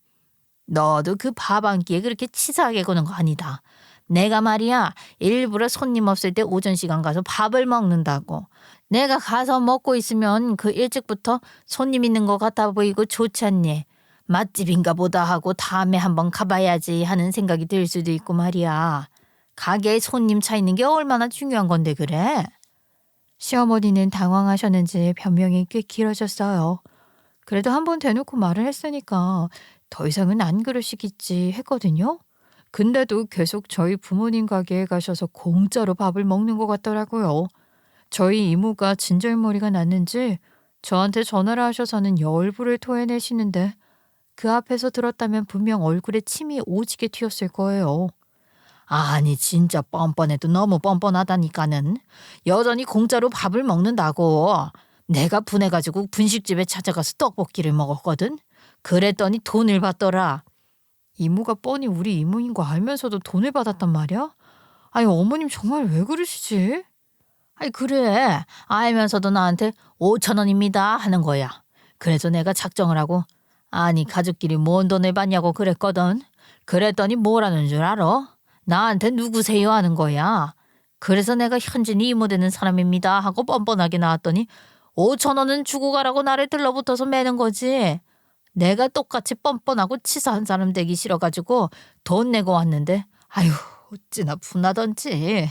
너도 그 밥 한 끼에 그렇게 치사하게 구는 거 아니다. 내가 말이야 일부러 손님 없을 때 오전 시간 가서 밥을 먹는다고. 내가 가서 먹고 있으면 그 일찍부터 손님 있는 것 같아 보이고 좋지 않니? 맛집인가 보다 하고 다음에 한번 가봐야지 하는 생각이 들 수도 있고 말이야. 가게에 손님 차 있는 게 얼마나 중요한 건데 그래? 시어머니는 당황하셨는지 변명이 꽤 길어졌어요. 그래도 한번 대놓고 말을 했으니까 더 이상은 안 그러시겠지 했거든요. 근데도 계속 저희 부모님 가게에 가셔서 공짜로 밥을 먹는 것 같더라고요. 저희 이모가 진절머리가 났는지 저한테 전화를 하셔서는 열불을 토해내시는데 그 앞에서 들었다면 분명 얼굴에 침이 오지게 튀었을 거예요. 아니 진짜 뻔뻔해도 너무 뻔뻔하다니까는. 여전히 공짜로 밥을 먹는다고. 내가 분해가지고 분식집에 찾아가서 떡볶이를 먹었거든. 그랬더니 돈을 받더라. 이모가 뻔히 우리 이모인 거 알면서도 돈을 받았단 말이야? 아니 어머님 정말 왜 그러시지? 아이 그래. 알면서도 나한테 5천 원입니다 하는 거야. 그래서 내가 작정을 하고 아니 가족끼리 뭔 돈을 받냐고 그랬거든. 그랬더니 뭐라는 줄 알아? 나한테 누구세요 하는 거야. 그래서 내가 현진이 이모 되는 사람입니다 하고 뻔뻔하게 나왔더니 5천 원은 주고 가라고 나를 들러붙어서 매는 거지. 내가 똑같이 뻔뻔하고 치사한 사람 되기 싫어가지고 돈 내고 왔는데 아유 어찌나 분하던지.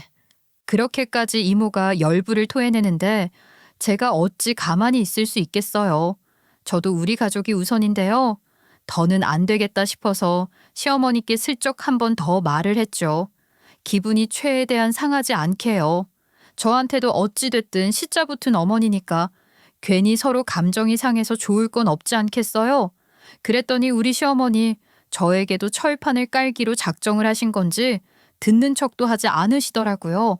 그렇게까지 이모가 열불을 토해내는데 제가 어찌 가만히 있을 수 있겠어요. 저도 우리 가족이 우선인데요. 더는 안 되겠다 싶어서 시어머니께 슬쩍 한 번 더 말을 했죠. 기분이 최대한 상하지 않게요. 저한테도 어찌됐든 시자 붙은 어머니니까 괜히 서로 감정이 상해서 좋을 건 없지 않겠어요? 그랬더니 우리 시어머니 저에게도 철판을 깔기로 작정을 하신 건지 듣는 척도 하지 않으시더라고요.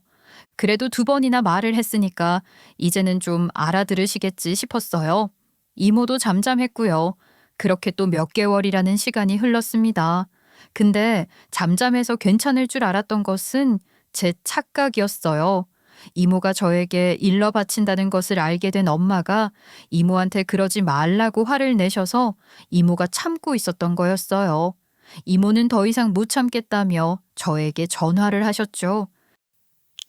그래도 2번이나 말을 했으니까 이제는 좀 알아들으시겠지 싶었어요. 이모도 잠잠했고요. 그렇게 또 몇 개월이라는 시간이 흘렀습니다. 근데 잠잠해서 괜찮을 줄 알았던 것은 제 착각이었어요. 이모가 저에게 일러 바친다는 것을 알게 된 엄마가 이모한테 그러지 말라고 화를 내셔서 이모가 참고 있었던 거였어요. 이모는 더 이상 못 참겠다며 저에게 전화를 하셨죠.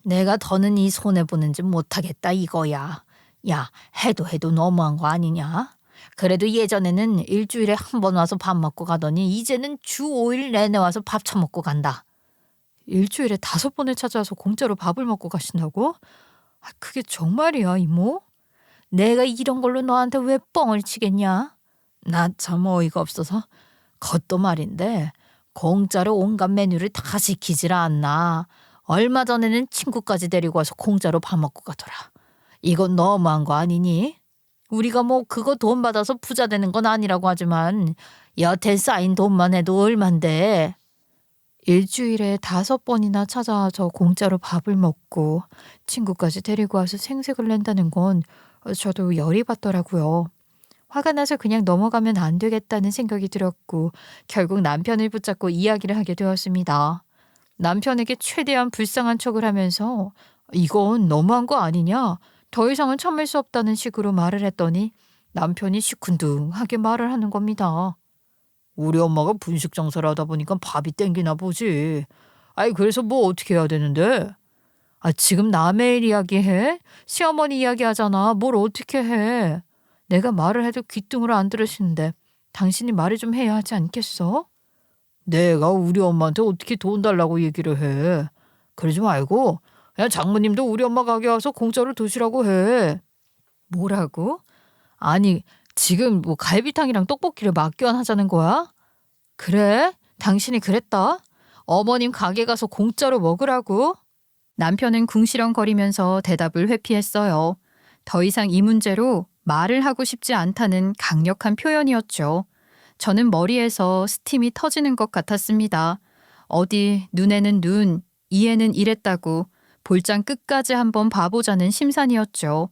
내가 더는 이 손해보는지 못하겠다 이거야. 야 해도 너무한 거 아니냐? 그래도 예전에는 일주일에 한 번 와서 밥 먹고 가더니 이제는 주 5일 내내 와서 밥 처먹고 간다. 일주일에 5번을 찾아와서 공짜로 밥을 먹고 가신다고? 그게 정말이야, 이모? 내가 이런 걸로 너한테 왜 뻥을 치겠냐? 나 참 어이가 없어서 그것도 말인데 공짜로 온갖 메뉴를 다 시키질 않나. 얼마 전에는 친구까지 데리고 와서 공짜로 밥 먹고 가더라. 이건 너무한 거 아니니? 우리가 뭐 그거 돈 받아서 부자 되는 건 아니라고 하지만 여태 쌓인 돈만 해도 얼만데. 일주일에 5번이나 찾아와서 공짜로 밥을 먹고 친구까지 데리고 와서 생색을 낸다는 건 저도 열이 받더라고요. 화가 나서 그냥 넘어가면 안 되겠다는 생각이 들었고 결국 남편을 붙잡고 이야기를 하게 되었습니다. 남편에게 최대한 불쌍한 척을 하면서 이건 너무한 거 아니냐? 더 이상은 참을 수 없다는 식으로 말을 했더니 남편이 시큰둥하게 말을 하는 겁니다. 우리 엄마가 분식 장사를 하다 보니까 밥이 땡기나 보지. 아이 그래서 뭐 어떻게 해야 되는데? 지금 남의 일 이야기해? 시어머니 이야기하잖아. 뭘 어떻게 해? 내가 말을 해도 귀뚱으로 안 들으시는데 당신이 말을 좀 해야 하지 않겠어? 내가 우리 엄마한테 어떻게 돈 달라고 얘기를 해. 그러지 말고 그냥 장모님도 우리 엄마 가게 와서 공짜로 드시라고 해. 뭐라고? 아니 지금 뭐 갈비탕이랑 떡볶이를 맞교환하자는 거야? 그래? 당신이 그랬다? 어머님 가게 가서 공짜로 먹으라고? 남편은 궁시렁거리면서 대답을 회피했어요. 더 이상 이 문제로 말을 하고 싶지 않다는 강력한 표현이었죠. 저는 머리에서 스팀이 터지는 것 같았습니다. 어디 눈에는 눈, 이에는 이랬다고 볼장 끝까지 한번 봐보자는 심산이었죠.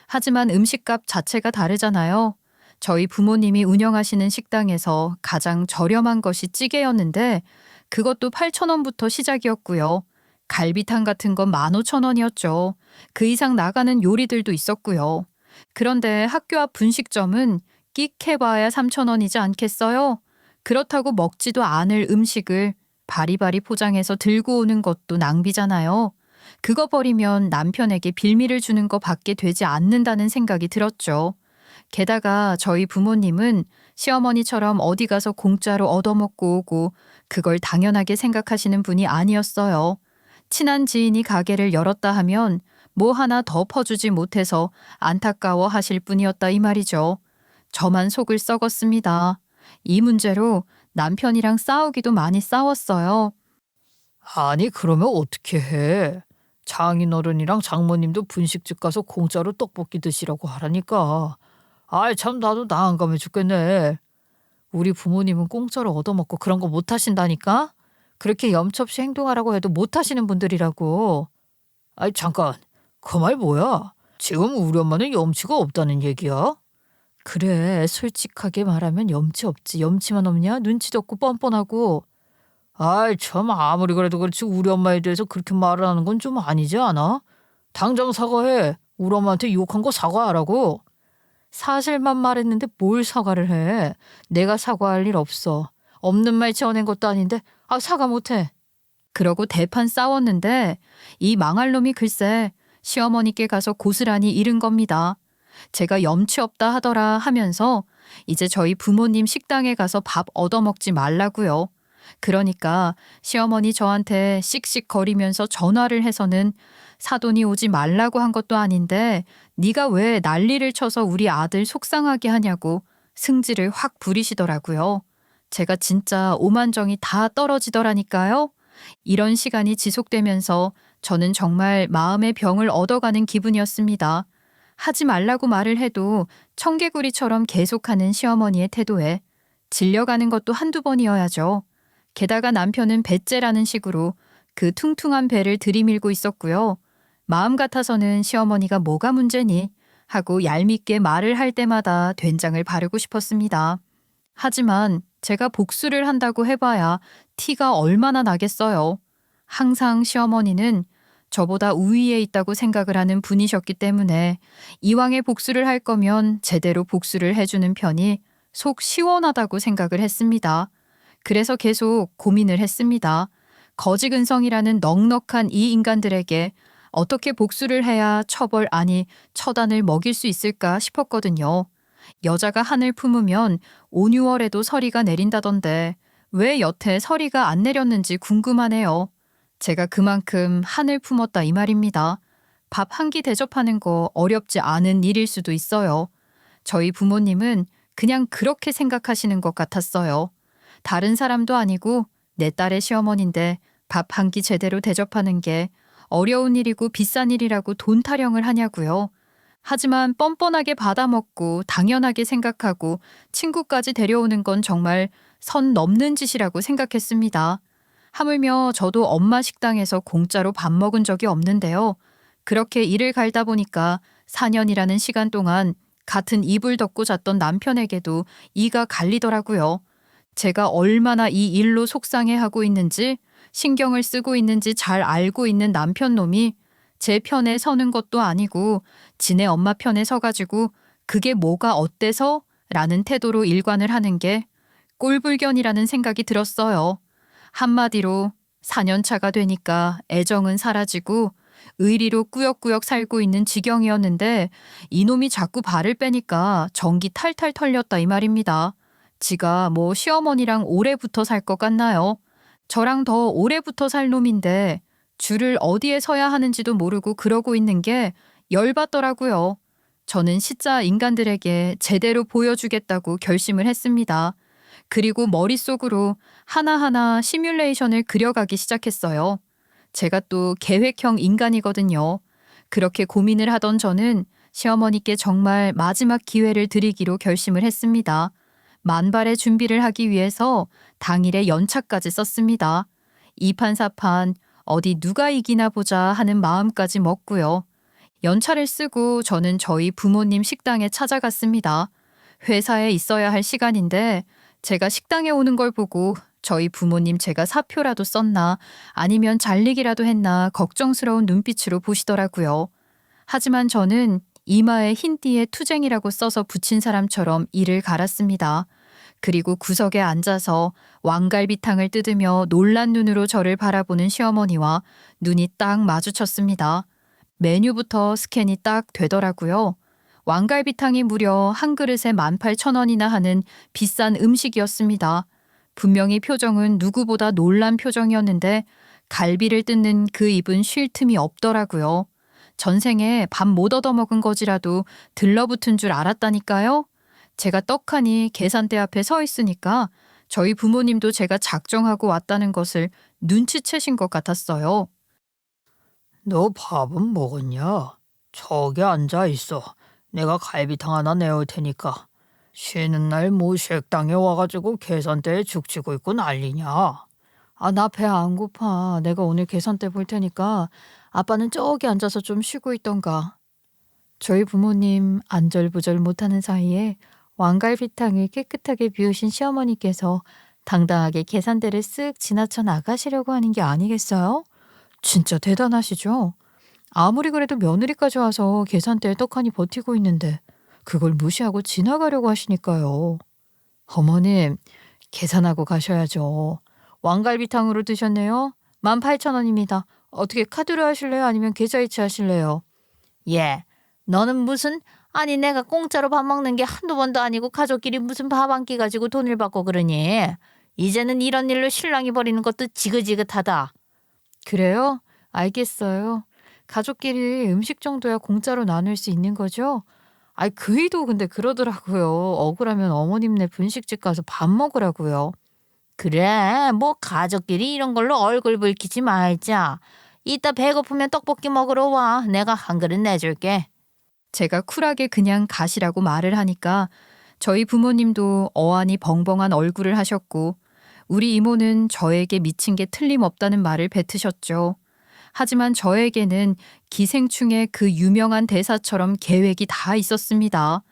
하지만 음식값 자체가 다르잖아요. 저희 부모님이 운영하시는 식당에서 가장 저렴한 것이 찌개였는데 그것도 8,000원부터 시작이었고요. 갈비탕 같은 건 15,000원이었죠. 그 이상 나가는 요리들도 있었고요. 그런데 학교 앞 분식점은 끽 해봐야 3,000원이지 않겠어요? 그렇다고 먹지도 않을 음식을 바리바리 포장해서 들고 오는 것도 낭비잖아요. 그거 버리면 남편에게 빌미를 주는 거 밖에 되지 않는다는 생각이 들었죠. 게다가 저희 부모님은 시어머니처럼 어디 가서 공짜로 얻어먹고 오고 그걸 당연하게 생각하시는 분이 아니었어요. 친한 지인이 가게를 열었다 하면 뭐 하나 더 퍼주지 못해서 안타까워 하실 뿐이었다 이 말이죠. 저만 속을 썩었습니다. 이 문제로 남편이랑 싸우기도 많이 싸웠어요. 아니 그러면 어떻게 해? 장인어른이랑 장모님도 분식집 가서 공짜로 떡볶이 드시라고 하라니까. 아이 참 나도 난감해 죽겠네. 우리 부모님은 공짜로 얻어먹고 그런 거 못 하신다니까? 그렇게 염치없이 행동하라고 해도 못 하시는 분들이라고. 아이 잠깐, 그 말 뭐야? 지금 우리 엄마는 염치가 없다는 얘기야? 그래, 솔직하게 말하면 염치 없지. 염치만 없냐? 눈치도 없고 뻔뻔하고. 아이 참 아무리 그래도 그렇지 우리 엄마에 대해서 그렇게 말을 하는 건 좀 아니지 않아? 당장 사과해. 우리 엄마한테 욕한 거 사과하라고. 사실만 말했는데 뭘 사과를 해. 내가 사과할 일 없어. 없는 말 지어낸 것도 아닌데 사과 못해. 그러고 대판 싸웠는데 이 망할 놈이 글쎄 시어머니께 가서 고스란히 잃은 겁니다. 제가 염치 없다 하더라 하면서 이제 저희 부모님 식당에 가서 밥 얻어먹지 말라고요. 그러니까 시어머니 저한테 씩씩거리면서 전화를 해서는 사돈이 오지 말라고 한 것도 아닌데 네가 왜 난리를 쳐서 우리 아들 속상하게 하냐고 승질을 확 부리시더라고요. 제가 진짜 오만정이 다 떨어지더라니까요. 이런 시간이 지속되면서 저는 정말 마음의 병을 얻어가는 기분이었습니다. 하지 말라고 말을 해도 청개구리처럼 계속하는 시어머니의 태도에 질려가는 것도 한두 번이어야죠. 게다가 남편은 배째라는 식으로 그 퉁퉁한 배를 들이밀고 있었고요. 마음 같아서는 시어머니가 뭐가 문제니 하고 얄밉게 말을 할 때마다 된장을 바르고 싶었습니다. 하지만 제가 복수를 한다고 해봐야 티가 얼마나 나겠어요. 항상 시어머니는 저보다 우위에 있다고 생각을 하는 분이셨기 때문에 이왕에 복수를 할 거면 제대로 복수를 해주는 편이 속 시원하다고 생각을 했습니다. 그래서 계속 고민을 했습니다. 거지근성이라는 넉넉한 이 인간들에게 어떻게 복수를 해야 처벌 아니 처단을 먹일 수 있을까 싶었거든요. 여자가 한을 품으면 5, 6월에도 서리가 내린다던데 왜 여태 서리가 안 내렸는지 궁금하네요. 제가 그만큼 한을 품었다 이 말입니다. 밥 한 끼 대접하는 거 어렵지 않은 일일 수도 있어요. 저희 부모님은 그냥 그렇게 생각하시는 것 같았어요. 다른 사람도 아니고 내 딸의 시어머니인데 밥 한 끼 제대로 대접하는 게 어려운 일이고 비싼 일이라고 돈 타령을 하냐고요. 하지만 뻔뻔하게 받아먹고 당연하게 생각하고 친구까지 데려오는 건 정말 선 넘는 짓이라고 생각했습니다. 하물며 저도 엄마 식당에서 공짜로 밥 먹은 적이 없는데요. 그렇게 일을 갈다 보니까 4년이라는 시간 동안 같은 이불 덮고 잤던 남편에게도 이가 갈리더라고요. 제가 얼마나 이 일로 속상해하고 있는지 신경을 쓰고 있는지 잘 알고 있는 남편 놈이 제 편에 서는 것도 아니고 지네 엄마 편에 서가지고 그게 뭐가 어때서? 라는 태도로 일관을 하는 게 꼴불견이라는 생각이 들었어요. 한마디로 4년 차가 되니까 애정은 사라지고 의리로 꾸역꾸역 살고 있는 지경이었는데 이놈이 자꾸 발을 빼니까 전기 탈탈 털렸다 이 말입니다. 지가 뭐 시어머니랑 오래 붙어 살 것 같나요? 저랑 더 오래 붙어 살 놈인데 줄을 어디에 서야 하는지도 모르고 그러고 있는 게 열받더라고요. 저는 시짜 인간들에게 제대로 보여주겠다고 결심을 했습니다. 그리고 머릿속으로 하나하나 시뮬레이션을 그려가기 시작했어요. 제가 또 계획형 인간이거든요. 그렇게 고민을 하던 저는 시어머니께 정말 마지막 기회를 드리기로 결심을 했습니다. 만발의 준비를 하기 위해서 당일에 연차까지 썼습니다. 이판사판 어디 누가 이기나 보자 하는 마음까지 먹고요. 연차를 쓰고 저는 저희 부모님 식당에 찾아갔습니다. 회사에 있어야 할 시간인데 제가 식당에 오는 걸 보고 저희 부모님 제가 사표라도 썼나 아니면 잘리기라도 했나 걱정스러운 눈빛으로 보시더라고요. 하지만 저는 이마에 흰띠에 투쟁이라고 써서 붙인 사람처럼 이를 갈았습니다. 그리고 구석에 앉아서 왕갈비탕을 뜯으며 놀란 눈으로 저를 바라보는 시어머니와 눈이 딱 마주쳤습니다. 메뉴부터 스캔이 딱 되더라고요. 왕갈비탕이 무려 한 그릇에 18,000원이나 하는 비싼 음식이었습니다. 분명히 표정은 누구보다 놀란 표정이었는데 갈비를 뜯는 그 입은 쉴 틈이 없더라고요. 전생에 밥 못 얻어먹은 거지라도 들러붙은 줄 알았다니까요. 제가 떡하니 계산대 앞에 서 있으니까 저희 부모님도 제가 작정하고 왔다는 것을 눈치채신 것 같았어요. 너 밥은 먹었냐? 저기 앉아 있어. 내가 갈비탕 하나 내올 테니까. 쉬는 날 뭐 식당에 와가지고 계산대에 죽치고 있고 난리냐? 아, 나 배 안 고파. 내가 오늘 계산대 볼 테니까 아빠는 저기 앉아서 좀 쉬고 있던가. 저희 부모님 안절부절 못하는 사이에 왕갈비탕을 깨끗하게 비우신 시어머니께서 당당하게 계산대를 쓱 지나쳐 나가시려고 하는 게 아니겠어요? 진짜 대단하시죠? 아무리 그래도 며느리까지 와서 계산대에 떡하니 버티고 있는데 그걸 무시하고 지나가려고 하시니까요. 어머님, 계산하고 가셔야죠. 왕갈비탕으로 드셨네요. 18,000원입니다. 어떻게 카드로 하실래요? 아니면 계좌이체 하실래요? 예, 너는 무슨 아니 내가 공짜로 밥 먹는 게 한두 번도 아니고 가족끼리 무슨 밥 한 끼 가지고 돈을 받고 그러니? 이제는 이런 일로 신랑이 버리는 것도 지긋지긋하다. 그래요? 알겠어요. 가족끼리 음식 정도야 공짜로 나눌 수 있는 거죠? 아이, 그이도 근데 그러더라고요. 억울하면 어머님네 분식집 가서 밥 먹으라고요. 그래, 뭐 가족끼리 이런 걸로 얼굴 붉히지 말자. 이따 배고프면 떡볶이 먹으러 와. 내가 한 그릇 내줄게. 제가 쿨하게 그냥 가시라고 말을 하니까 저희 부모님도 어안이 벙벙한 얼굴을 하셨고 우리 이모는 저에게 미친 게 틀림없다는 말을 뱉으셨죠. 하지만 저에게는 기생충의 그 유명한 대사처럼 계획이 다 있었습니다.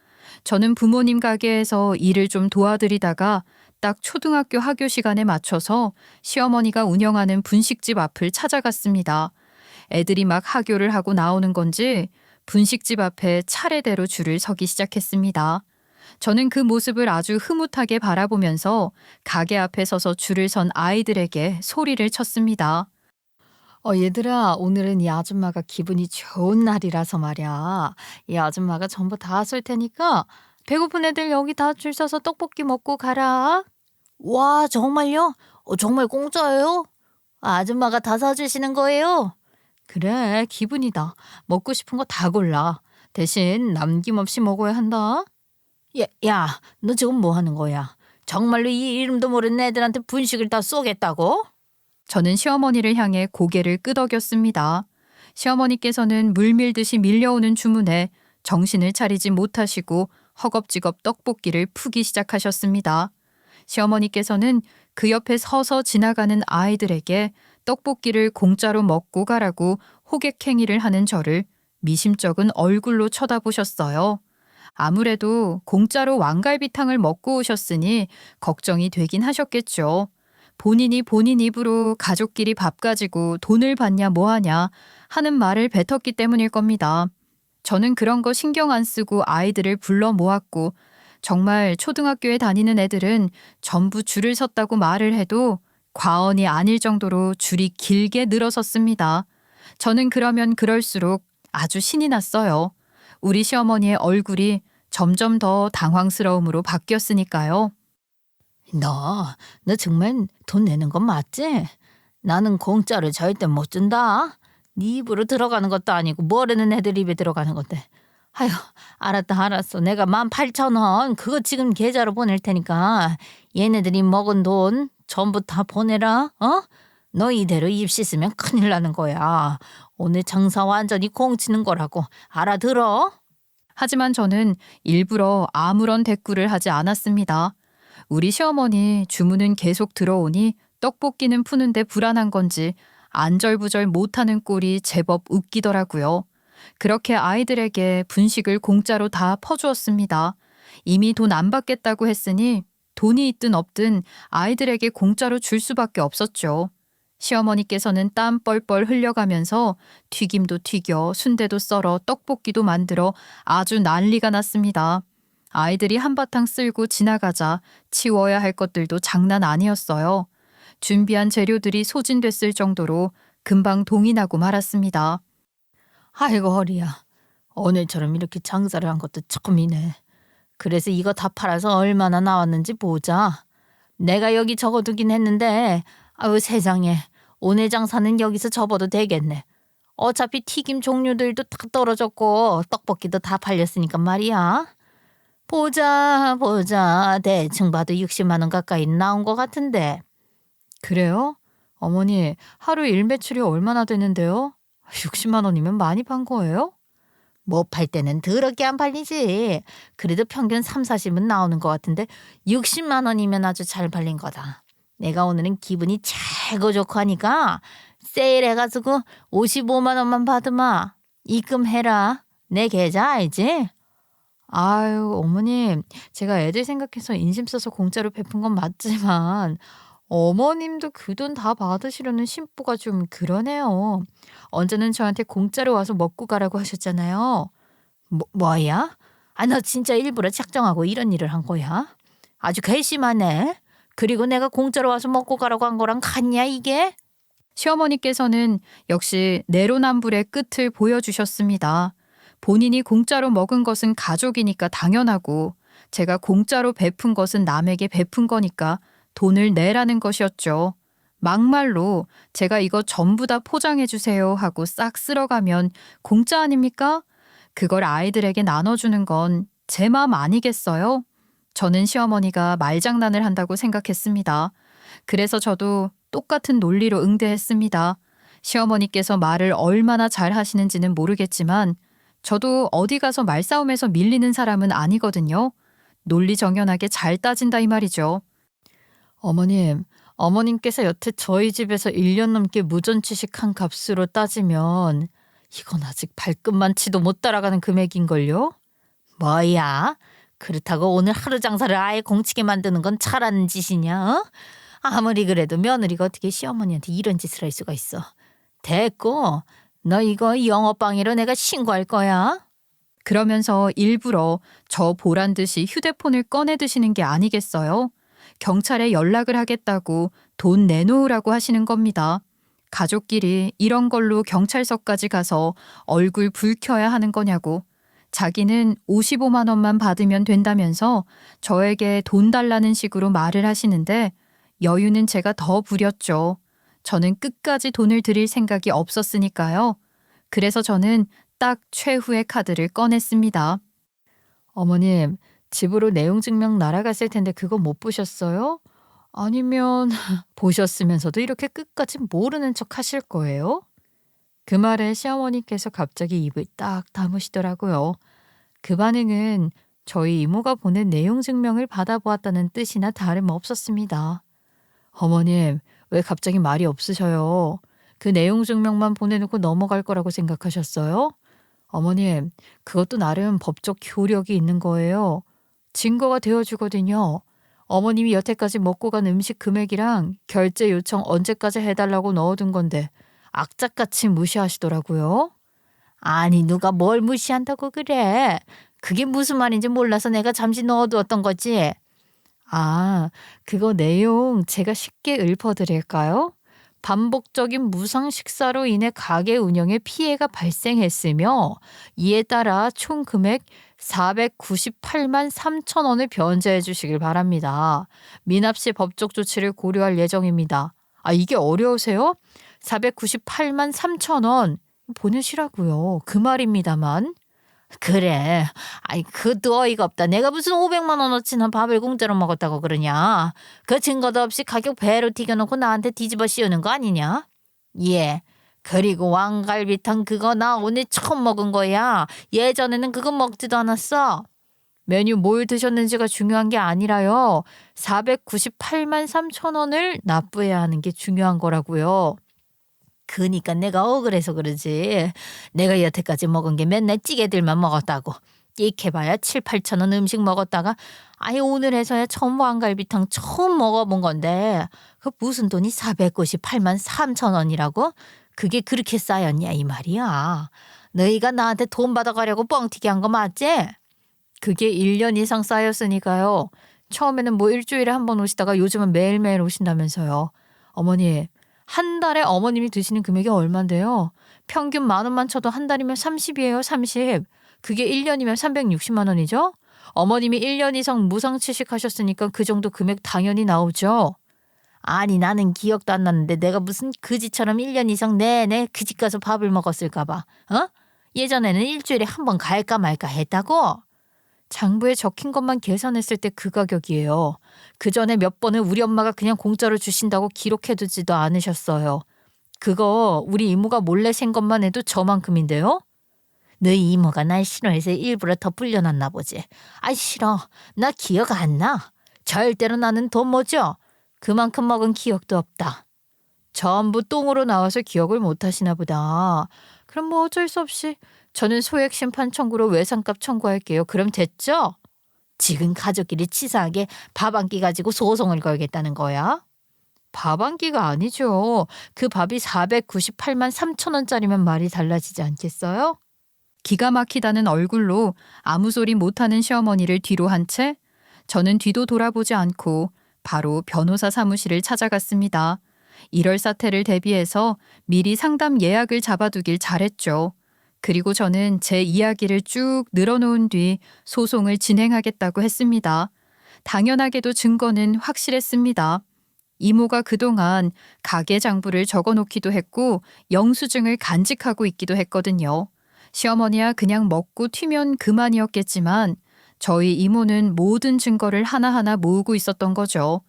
저는 부모님 가게에서 일을 좀 도와드리다가 딱 초등학교 하교 시간에 맞춰서 시어머니가 운영하는 분식집 앞을 찾아갔습니다. 애들이 막 하교를 하고 나오는 건지 분식집 앞에 차례대로 줄을 서기 시작했습니다. 저는 그 모습을 아주 흐뭇하게 바라보면서 가게 앞에 서서 줄을 선 아이들에게 소리를 쳤습니다. 얘들아, 오늘은 이 아줌마가 기분이 좋은 날이라서 말이야. 이 아줌마가 전부 다 쏠 테니까 배고픈 애들 여기 다 줄 서서 떡볶이 먹고 가라. 와, 정말요? 정말 공짜예요? 아줌마가 다 사주시는 거예요? 그래, 기분이다. 먹고 싶은 거 다 골라. 대신 남김없이 먹어야 한다. 야, 너 지금 뭐 하는 거야? 정말로 이 이름도 모르는 애들한테 분식을 다 쏘겠다고? 저는 시어머니를 향해 고개를 끄덕였습니다. 시어머니께서는 물밀듯이 밀려오는 주문에 정신을 차리지 못하시고 허겁지겁 떡볶이를 푸기 시작하셨습니다. 시어머니께서는 그 옆에 서서 지나가는 아이들에게 떡볶이를 공짜로 먹고 가라고 호객행위를 하는 저를 미심쩍은 얼굴로 쳐다보셨어요. 아무래도 공짜로 왕갈비탕을 먹고 오셨으니 걱정이 되긴 하셨겠죠. 본인이 본인 입으로 가족끼리 밥 가지고 돈을 받냐 뭐하냐 하는 말을 뱉었기 때문일 겁니다. 저는 그런 거 신경 안 쓰고 아이들을 불러 모았고 정말 초등학교에 다니는 애들은 전부 줄을 섰다고 말을 해도 과언이 아닐 정도로 줄이 길게 늘어섰습니다. 저는 그러면 그럴수록 아주 신이 났어요. 우리 시어머니의 얼굴이 점점 더 당황스러움으로 바뀌었으니까요. 너 정말 돈 내는 건 맞지? 나는 공짜로 절대 못 준다. 네 입으로 들어가는 것도 아니고 모르는 애들 입에 들어가는 건데. 아휴, 알았어. 내가 18,000원 그거 지금 계좌로 보낼 테니까 얘네들이 먹은 돈 전부 다 보내라. 어? 너 이대로 입 씻으면 큰일 나는 거야. 오늘 장사 완전히 공치는 거라고. 알아들어? 하지만 저는 일부러 아무런 대꾸를 하지 않았습니다. 우리 시어머니 주문은 계속 들어오니 떡볶이는 푸는데 불안한 건지 안절부절 못하는 꼴이 제법 웃기더라고요. 그렇게 아이들에게 분식을 공짜로 다 퍼주었습니다. 이미 돈 안 받겠다고 했으니 돈이 있든 없든 아이들에게 공짜로 줄 수밖에 없었죠. 시어머니께서는 땀 뻘뻘 흘려가면서 튀김도 튀겨 순대도 썰어 떡볶이도 만들어 아주 난리가 났습니다. 아이들이 한바탕 쓸고 지나가자 치워야 할 것들도 장난 아니었어요. 준비한 재료들이 소진됐을 정도로 금방 동이 나고 말았습니다. 아이고 허리야. 오늘처럼 이렇게 장사를 한 것도 처음이네. 그래서 이거 다 팔아서 얼마나 나왔는지 보자. 내가 여기 적어두긴 했는데 아유 세상에 오늘 장사는 여기서 접어도 되겠네. 어차피 튀김 종류들도 다 떨어졌고 떡볶이도 다 팔렸으니까 말이야. 보자. 대충 봐도 60만 원 가까이 나온 것 같은데. 그래요? 어머니, 하루 일 매출이 얼마나 되는데요? 60만 원이면 많이 판 거예요? 못 팔 때는 더럽게 안 팔리지. 그래도 평균 3, 40은 나오는 것 같은데 60만 원이면 아주 잘 팔린 거다. 내가 오늘은 기분이 최고 좋고 하니까 세일해가지고 55만 원만 받으마. 입금해라. 내 계좌 알지? 아유, 어머님, 제가 애들 생각해서 인심 써서 공짜로 베푼 건 맞지만 어머님도 그 돈 다 받으시려는 심보가 좀 그러네요. 언제는 저한테 공짜로 와서 먹고 가라고 하셨잖아요. 뭐야? 아, 너 진짜 일부러 작정하고 이런 일을 한 거야? 아주 괘씸하네. 그리고 내가 공짜로 와서 먹고 가라고 한 거랑 같냐 이게? 시어머니께서는 역시 내로남불의 끝을 보여주셨습니다. 본인이 공짜로 먹은 것은 가족이니까 당연하고 제가 공짜로 베푼 것은 남에게 베푼 거니까 돈을 내라는 것이었죠. 막말로 제가 이거 전부 다 포장해 주세요 하고 싹 쓸어가면 공짜 아닙니까? 그걸 아이들에게 나눠주는 건 제 마음 아니겠어요? 저는 시어머니가 말장난을 한다고 생각했습니다. 그래서 저도 똑같은 논리로 응대했습니다. 시어머니께서 말을 얼마나 잘 하시는지는 모르겠지만 저도 어디 가서 말싸움에서 밀리는 사람은 아니거든요. 논리정연하게 잘 따진다 이 말이죠. 어머님께서 여태 저희 집에서 1년 넘게 무전취식한 값으로 따지면 이건 아직 발끝만치도 못 따라가는 금액인걸요? 뭐야? 그렇다고 오늘 하루 장사를 아예 공치게 만드는 건 잘하는 짓이냐? 어? 아무리 그래도 며느리가 어떻게 시어머니한테 이런 짓을 할 수가 있어. 됐고, 너 이거 영업방해로 내가 신고할 거야. 그러면서 일부러 저 보란 듯이 휴대폰을 꺼내 드시는 게 아니겠어요? 경찰에 연락을 하겠다고 돈 내놓으라고 하시는 겁니다. 가족끼리 이런 걸로 경찰서까지 가서 얼굴 붉혀야 하는 거냐고. 자기는 55만 원만 받으면 된다면서 저에게 돈 달라는 식으로 말을 하시는데 여유는 제가 더 부렸죠. 저는 끝까지 돈을 드릴 생각이 없었으니까요. 그래서 저는 딱 최후의 카드를 꺼냈습니다. 어머님, 집으로 내용증명 날아갔을 텐데 그거 못 보셨어요? 아니면 보셨으면서도 이렇게 끝까지 모르는 척 하실 거예요? 그 말에 시어머니께서 갑자기 입을 딱 다무시더라고요. 그 반응은 저희 이모가 보낸 내용증명을 받아보았다는 뜻이나 다름없었습니다. 어머님, 왜 갑자기 말이 없으셔요? 그 내용증명만 보내놓고 넘어갈 거라고 생각하셨어요? 어머님, 그것도 나름 법적 효력이 있는 거예요. 증거가 되어주거든요. 어머님이 여태까지 먹고 간 음식 금액이랑 결제 요청 언제까지 해달라고 넣어둔 건데 악착같이 무시하시더라고요. 아니 누가 뭘 무시한다고 그래. 그게 무슨 말인지 몰라서 내가 잠시 넣어두었던 거지. 아, 그거 내용 제가 쉽게 읊어드릴까요? 반복적인 무상 식사로 인해 가게 운영에 피해가 발생했으며 이에 따라 총 금액 498만 3천 원을 변제해 주시길 바랍니다. 미납 시 법적 조치를 고려할 예정입니다. 아, 이게 어려우세요? 498만 3천 원 보내시라고요. 그 말입니다만. 그래. 아이 그것도 어이가 없다. 내가 무슨 500만 원어치나 밥을 공짜로 먹었다고 그러냐. 그 증거도 없이 가격 배로 튀겨놓고 나한테 뒤집어 씌우는 거 아니냐. 예. 그리고 왕갈비탕 그거 나 오늘 처음 먹은 거야. 예전에는 그거 먹지도 않았어. 메뉴 뭘 드셨는지가 중요한 게 아니라요. 498만 3천 원을 납부해야 하는 게 중요한 거라고요. 그니까 내가 억울해서 그러지. 내가 여태까지 먹은 게 맨날 찌개들만 먹었다고. 끽해봐야 7, 8천 원 음식 먹었다가 아예 오늘에서야 처음 왕갈비탕 처음 먹어본 건데 그 무슨 돈이 498만 3천 원이라고? 그게 그렇게 쌓였냐 이 말이야. 너희가 나한테 돈 받아가려고 뻥튀기 한 거 맞지? 그게 1년 이상 쌓였으니까요. 처음에는 뭐 일주일에 한 번 오시다가 요즘은 매일매일 오신다면서요. 어머니, 한 달에 어머님이 드시는 금액이 얼만데요? 평균 10,000원만 쳐도 한 달이면 30이에요, 30. 그게 1년이면 360만 원이죠? 어머님이 1년 이상 무상 취식하셨으니까 그 정도 금액 당연히 나오죠. 아니 나는 기억도 안 나는데 내가 무슨 그지처럼 1년 이상 내내 그 집 가서 밥을 먹었을까 봐. 어? 예전에는 일주일에 한 번 갈까 말까 했다고. 장부에 적힌 것만 계산했을 때 그 가격이에요. 그 전에 몇 번은 우리 엄마가 그냥 공짜로 주신다고 기록해두지도 않으셨어요. 그거 우리 이모가 몰래 센 것만 해도 저만큼인데요? 너희 이모가 날 싫어해서 일부러 더 불려놨나 보지. 아 싫어. 나 기억 안 나. 절대로 나는 돈 못 줘. 그만큼 먹은 기억도 없다. 전부 똥으로 나와서 기억을 못 하시나 보다. 그럼 뭐 어쩔 수 없이 저는 소액 심판 청구로 외상값 청구할게요. 그럼 됐죠? 지금 가족끼리 치사하게 밥 한 끼 가지고 소송을 걸겠다는 거야? 밥 한 끼가 아니죠. 그 밥이 498만 3천 원짜리면 말이 달라지지 않겠어요? 기가 막히다는 얼굴로 아무 소리 못하는 시어머니를 뒤로 한 채 저는 뒤도 돌아보지 않고 바로 변호사 사무실을 찾아갔습니다. 이럴 사태를 대비해서 미리 상담 예약을 잡아두길 잘했죠. 그리고 저는 제 이야기를 쭉 늘어놓은 뒤 소송을 진행하겠다고 했습니다. 당연하게도 증거는 확실했습니다. 이모가 그동안 가계 장부를 적어놓기도 했고 영수증을 간직하고 있기도 했거든요. 시어머니야 그냥 먹고 튀면 그만이었겠지만 저희 이모는 모든 증거를 하나하나 모으고 있었던 거죠.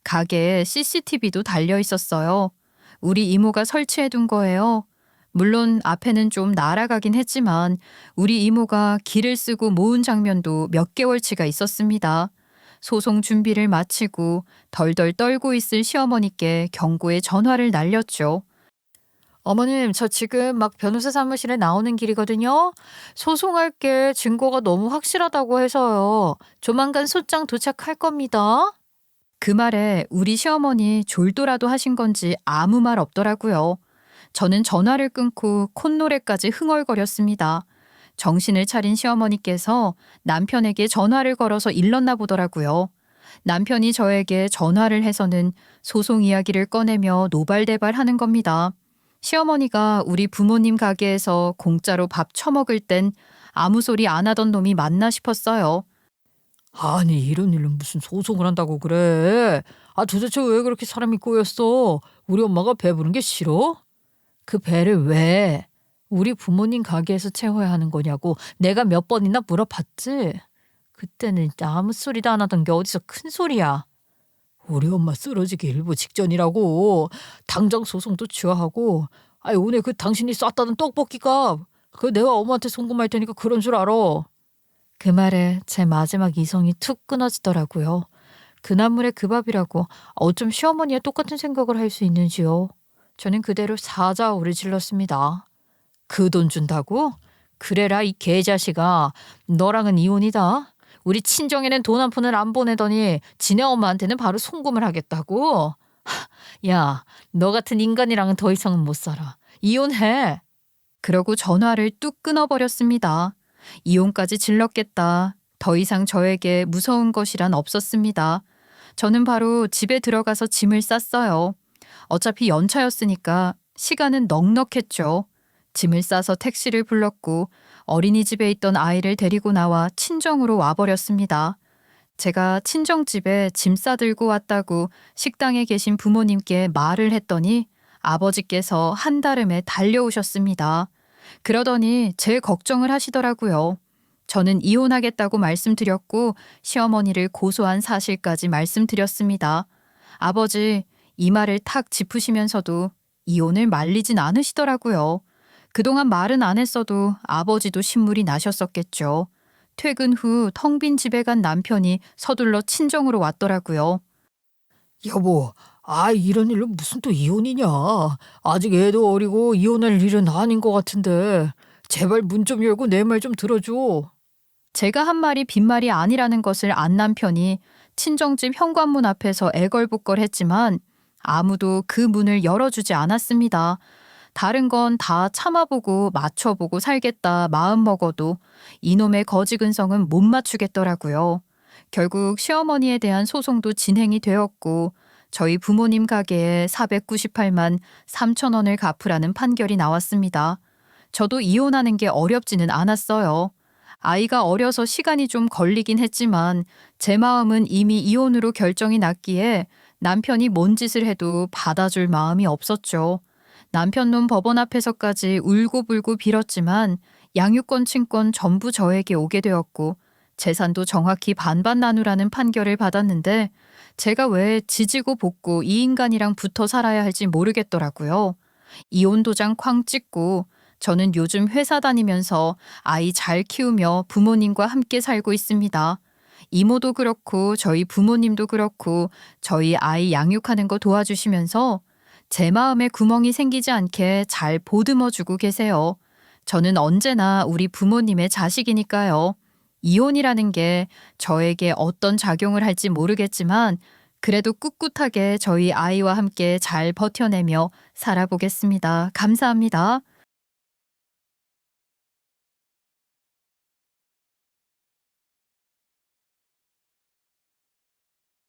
가게에 CCTV도 달려 있었어요. 우리 이모가 설치해둔 거예요. 물론 앞에는 좀 날아가긴 했지만 우리 이모가 기를 쓰고 모은 장면도 몇 개월치가 있었습니다. 소송 준비를 마치고 덜덜 떨고 있을 시어머니께 경고의 전화를 날렸죠. 어머님, 저 지금 막 변호사 사무실에 나오는 길이거든요. 소송할 게 증거가 너무 확실하다고 해서요. 조만간 소장 도착할 겁니다. 그 말에 우리 시어머니 졸도라도 하신 건지 아무 말 없더라고요. 저는 전화를 끊고 콧노래까지 흥얼거렸습니다. 정신을 차린 시어머니께서 남편에게 전화를 걸어서 일렀나 보더라고요. 남편이 저에게 전화를 해서는 소송 이야기를 꺼내며 노발대발하는 겁니다. 시어머니가 우리 부모님 가게에서 공짜로 밥 처먹을 땐 아무 소리 안 하던 놈이 맞나 싶었어요. 아니 이런 일로 무슨 소송을 한다고 그래. 아 도대체 왜 그렇게 사람이 꼬였어. 우리 엄마가 배부른 게 싫어? 그 배를 왜? 우리 부모님 가게에서 채워야 하는 거냐고 내가 몇 번이나 물어봤지. 그때는 아무 소리도 안 하던 게 어디서 큰 소리야. 우리 엄마 쓰러지기 일부 직전이라고. 당장 소송도 취하하고. 아니 오늘 그 당신이 쌌다는 떡볶이값 그 내가 엄마한테 송금할 테니까 그런 줄 알아. 그 말에 제 마지막 이성이 툭 끊어지더라고요. 그 나물의 그 밥이라고 어쩜 시어머니와 똑같은 생각을 할 수 있는지요. 저는 그대로 사자오를 질렀습니다. 그 돈 준다고? 그래라 이 개자식아. 너랑은 이혼이다. 우리 친정에는 돈 한 푼을 안 보내더니 지네 엄마한테는 바로 송금을 하겠다고? 야, 너 같은 인간이랑은 더 이상은 못 살아. 이혼해. 그러고 전화를 뚝 끊어버렸습니다. 이혼까지 질렀겠다. 더 이상 저에게 무서운 것이란 없었습니다. 저는 바로 집에 들어가서 짐을 쌌어요. 어차피 연차였으니까 시간은 넉넉했죠. 짐을 싸서 택시를 불렀고 어린이집에 있던 아이를 데리고 나와 친정으로 와버렸습니다. 제가 친정집에 짐 싸들고 왔다고 식당에 계신 부모님께 말을 했더니 아버지께서 한달음에 달려오셨습니다. 그러더니 제 걱정을 하시더라고요. 저는 이혼하겠다고 말씀드렸고 시어머니를 고소한 사실까지 말씀드렸습니다. 아버지, 이 말을 탁 짚으시면서도 이혼을 말리진 않으시더라고요. 그동안 말은 안 했어도 아버지도 신물이 나셨었겠죠. 퇴근 후 텅 빈 집에 간 남편이 서둘러 친정으로 왔더라고요. 여보, 이런 일로 무슨 또 이혼이냐. 아직 애도 어리고 이혼할 일은 아닌 것 같은데 제발 문 좀 열고 내 말 좀 들어줘. 제가 한 말이 빈말이 아니라는 것을 안 남편이 친정집 현관문 앞에서 애걸복걸했지만 아무도 그 문을 열어주지 않았습니다. 다른 건 다 참아보고 맞춰보고 살겠다 마음먹어도 이놈의 거지근성은 못 맞추겠더라고요. 결국 시어머니에 대한 소송도 진행이 되었고 저희 부모님 가게에 498만 3천 원을 갚으라는 판결이 나왔습니다. 저도 이혼하는 게 어렵지는 않았어요. 아이가 어려서 시간이 좀 걸리긴 했지만 제 마음은 이미 이혼으로 결정이 났기에 남편이 뭔 짓을 해도 받아줄 마음이 없었죠. 남편 놈 법원 앞에서까지 울고불고 빌었지만 양육권 친권 전부 저에게 오게 되었고 재산도 정확히 반반 나누라는 판결을 받았는데 제가 왜 지지고 볶고 이 인간이랑 붙어 살아야 할지 모르겠더라고요. 이혼 도장 쾅 찍고 저는 요즘 회사 다니면서 아이 잘 키우며 부모님과 함께 살고 있습니다. 이모도 그렇고 저희 부모님도 그렇고 저희 아이 양육하는 거 도와주시면서 제 마음에 구멍이 생기지 않게 잘 보듬어주고 계세요. 저는 언제나 우리 부모님의 자식이니까요. 이혼이라는 게 저에게 어떤 작용을 할지 모르겠지만 그래도 꿋꿋하게 저희 아이와 함께 잘 버텨내며 살아보겠습니다. 감사합니다.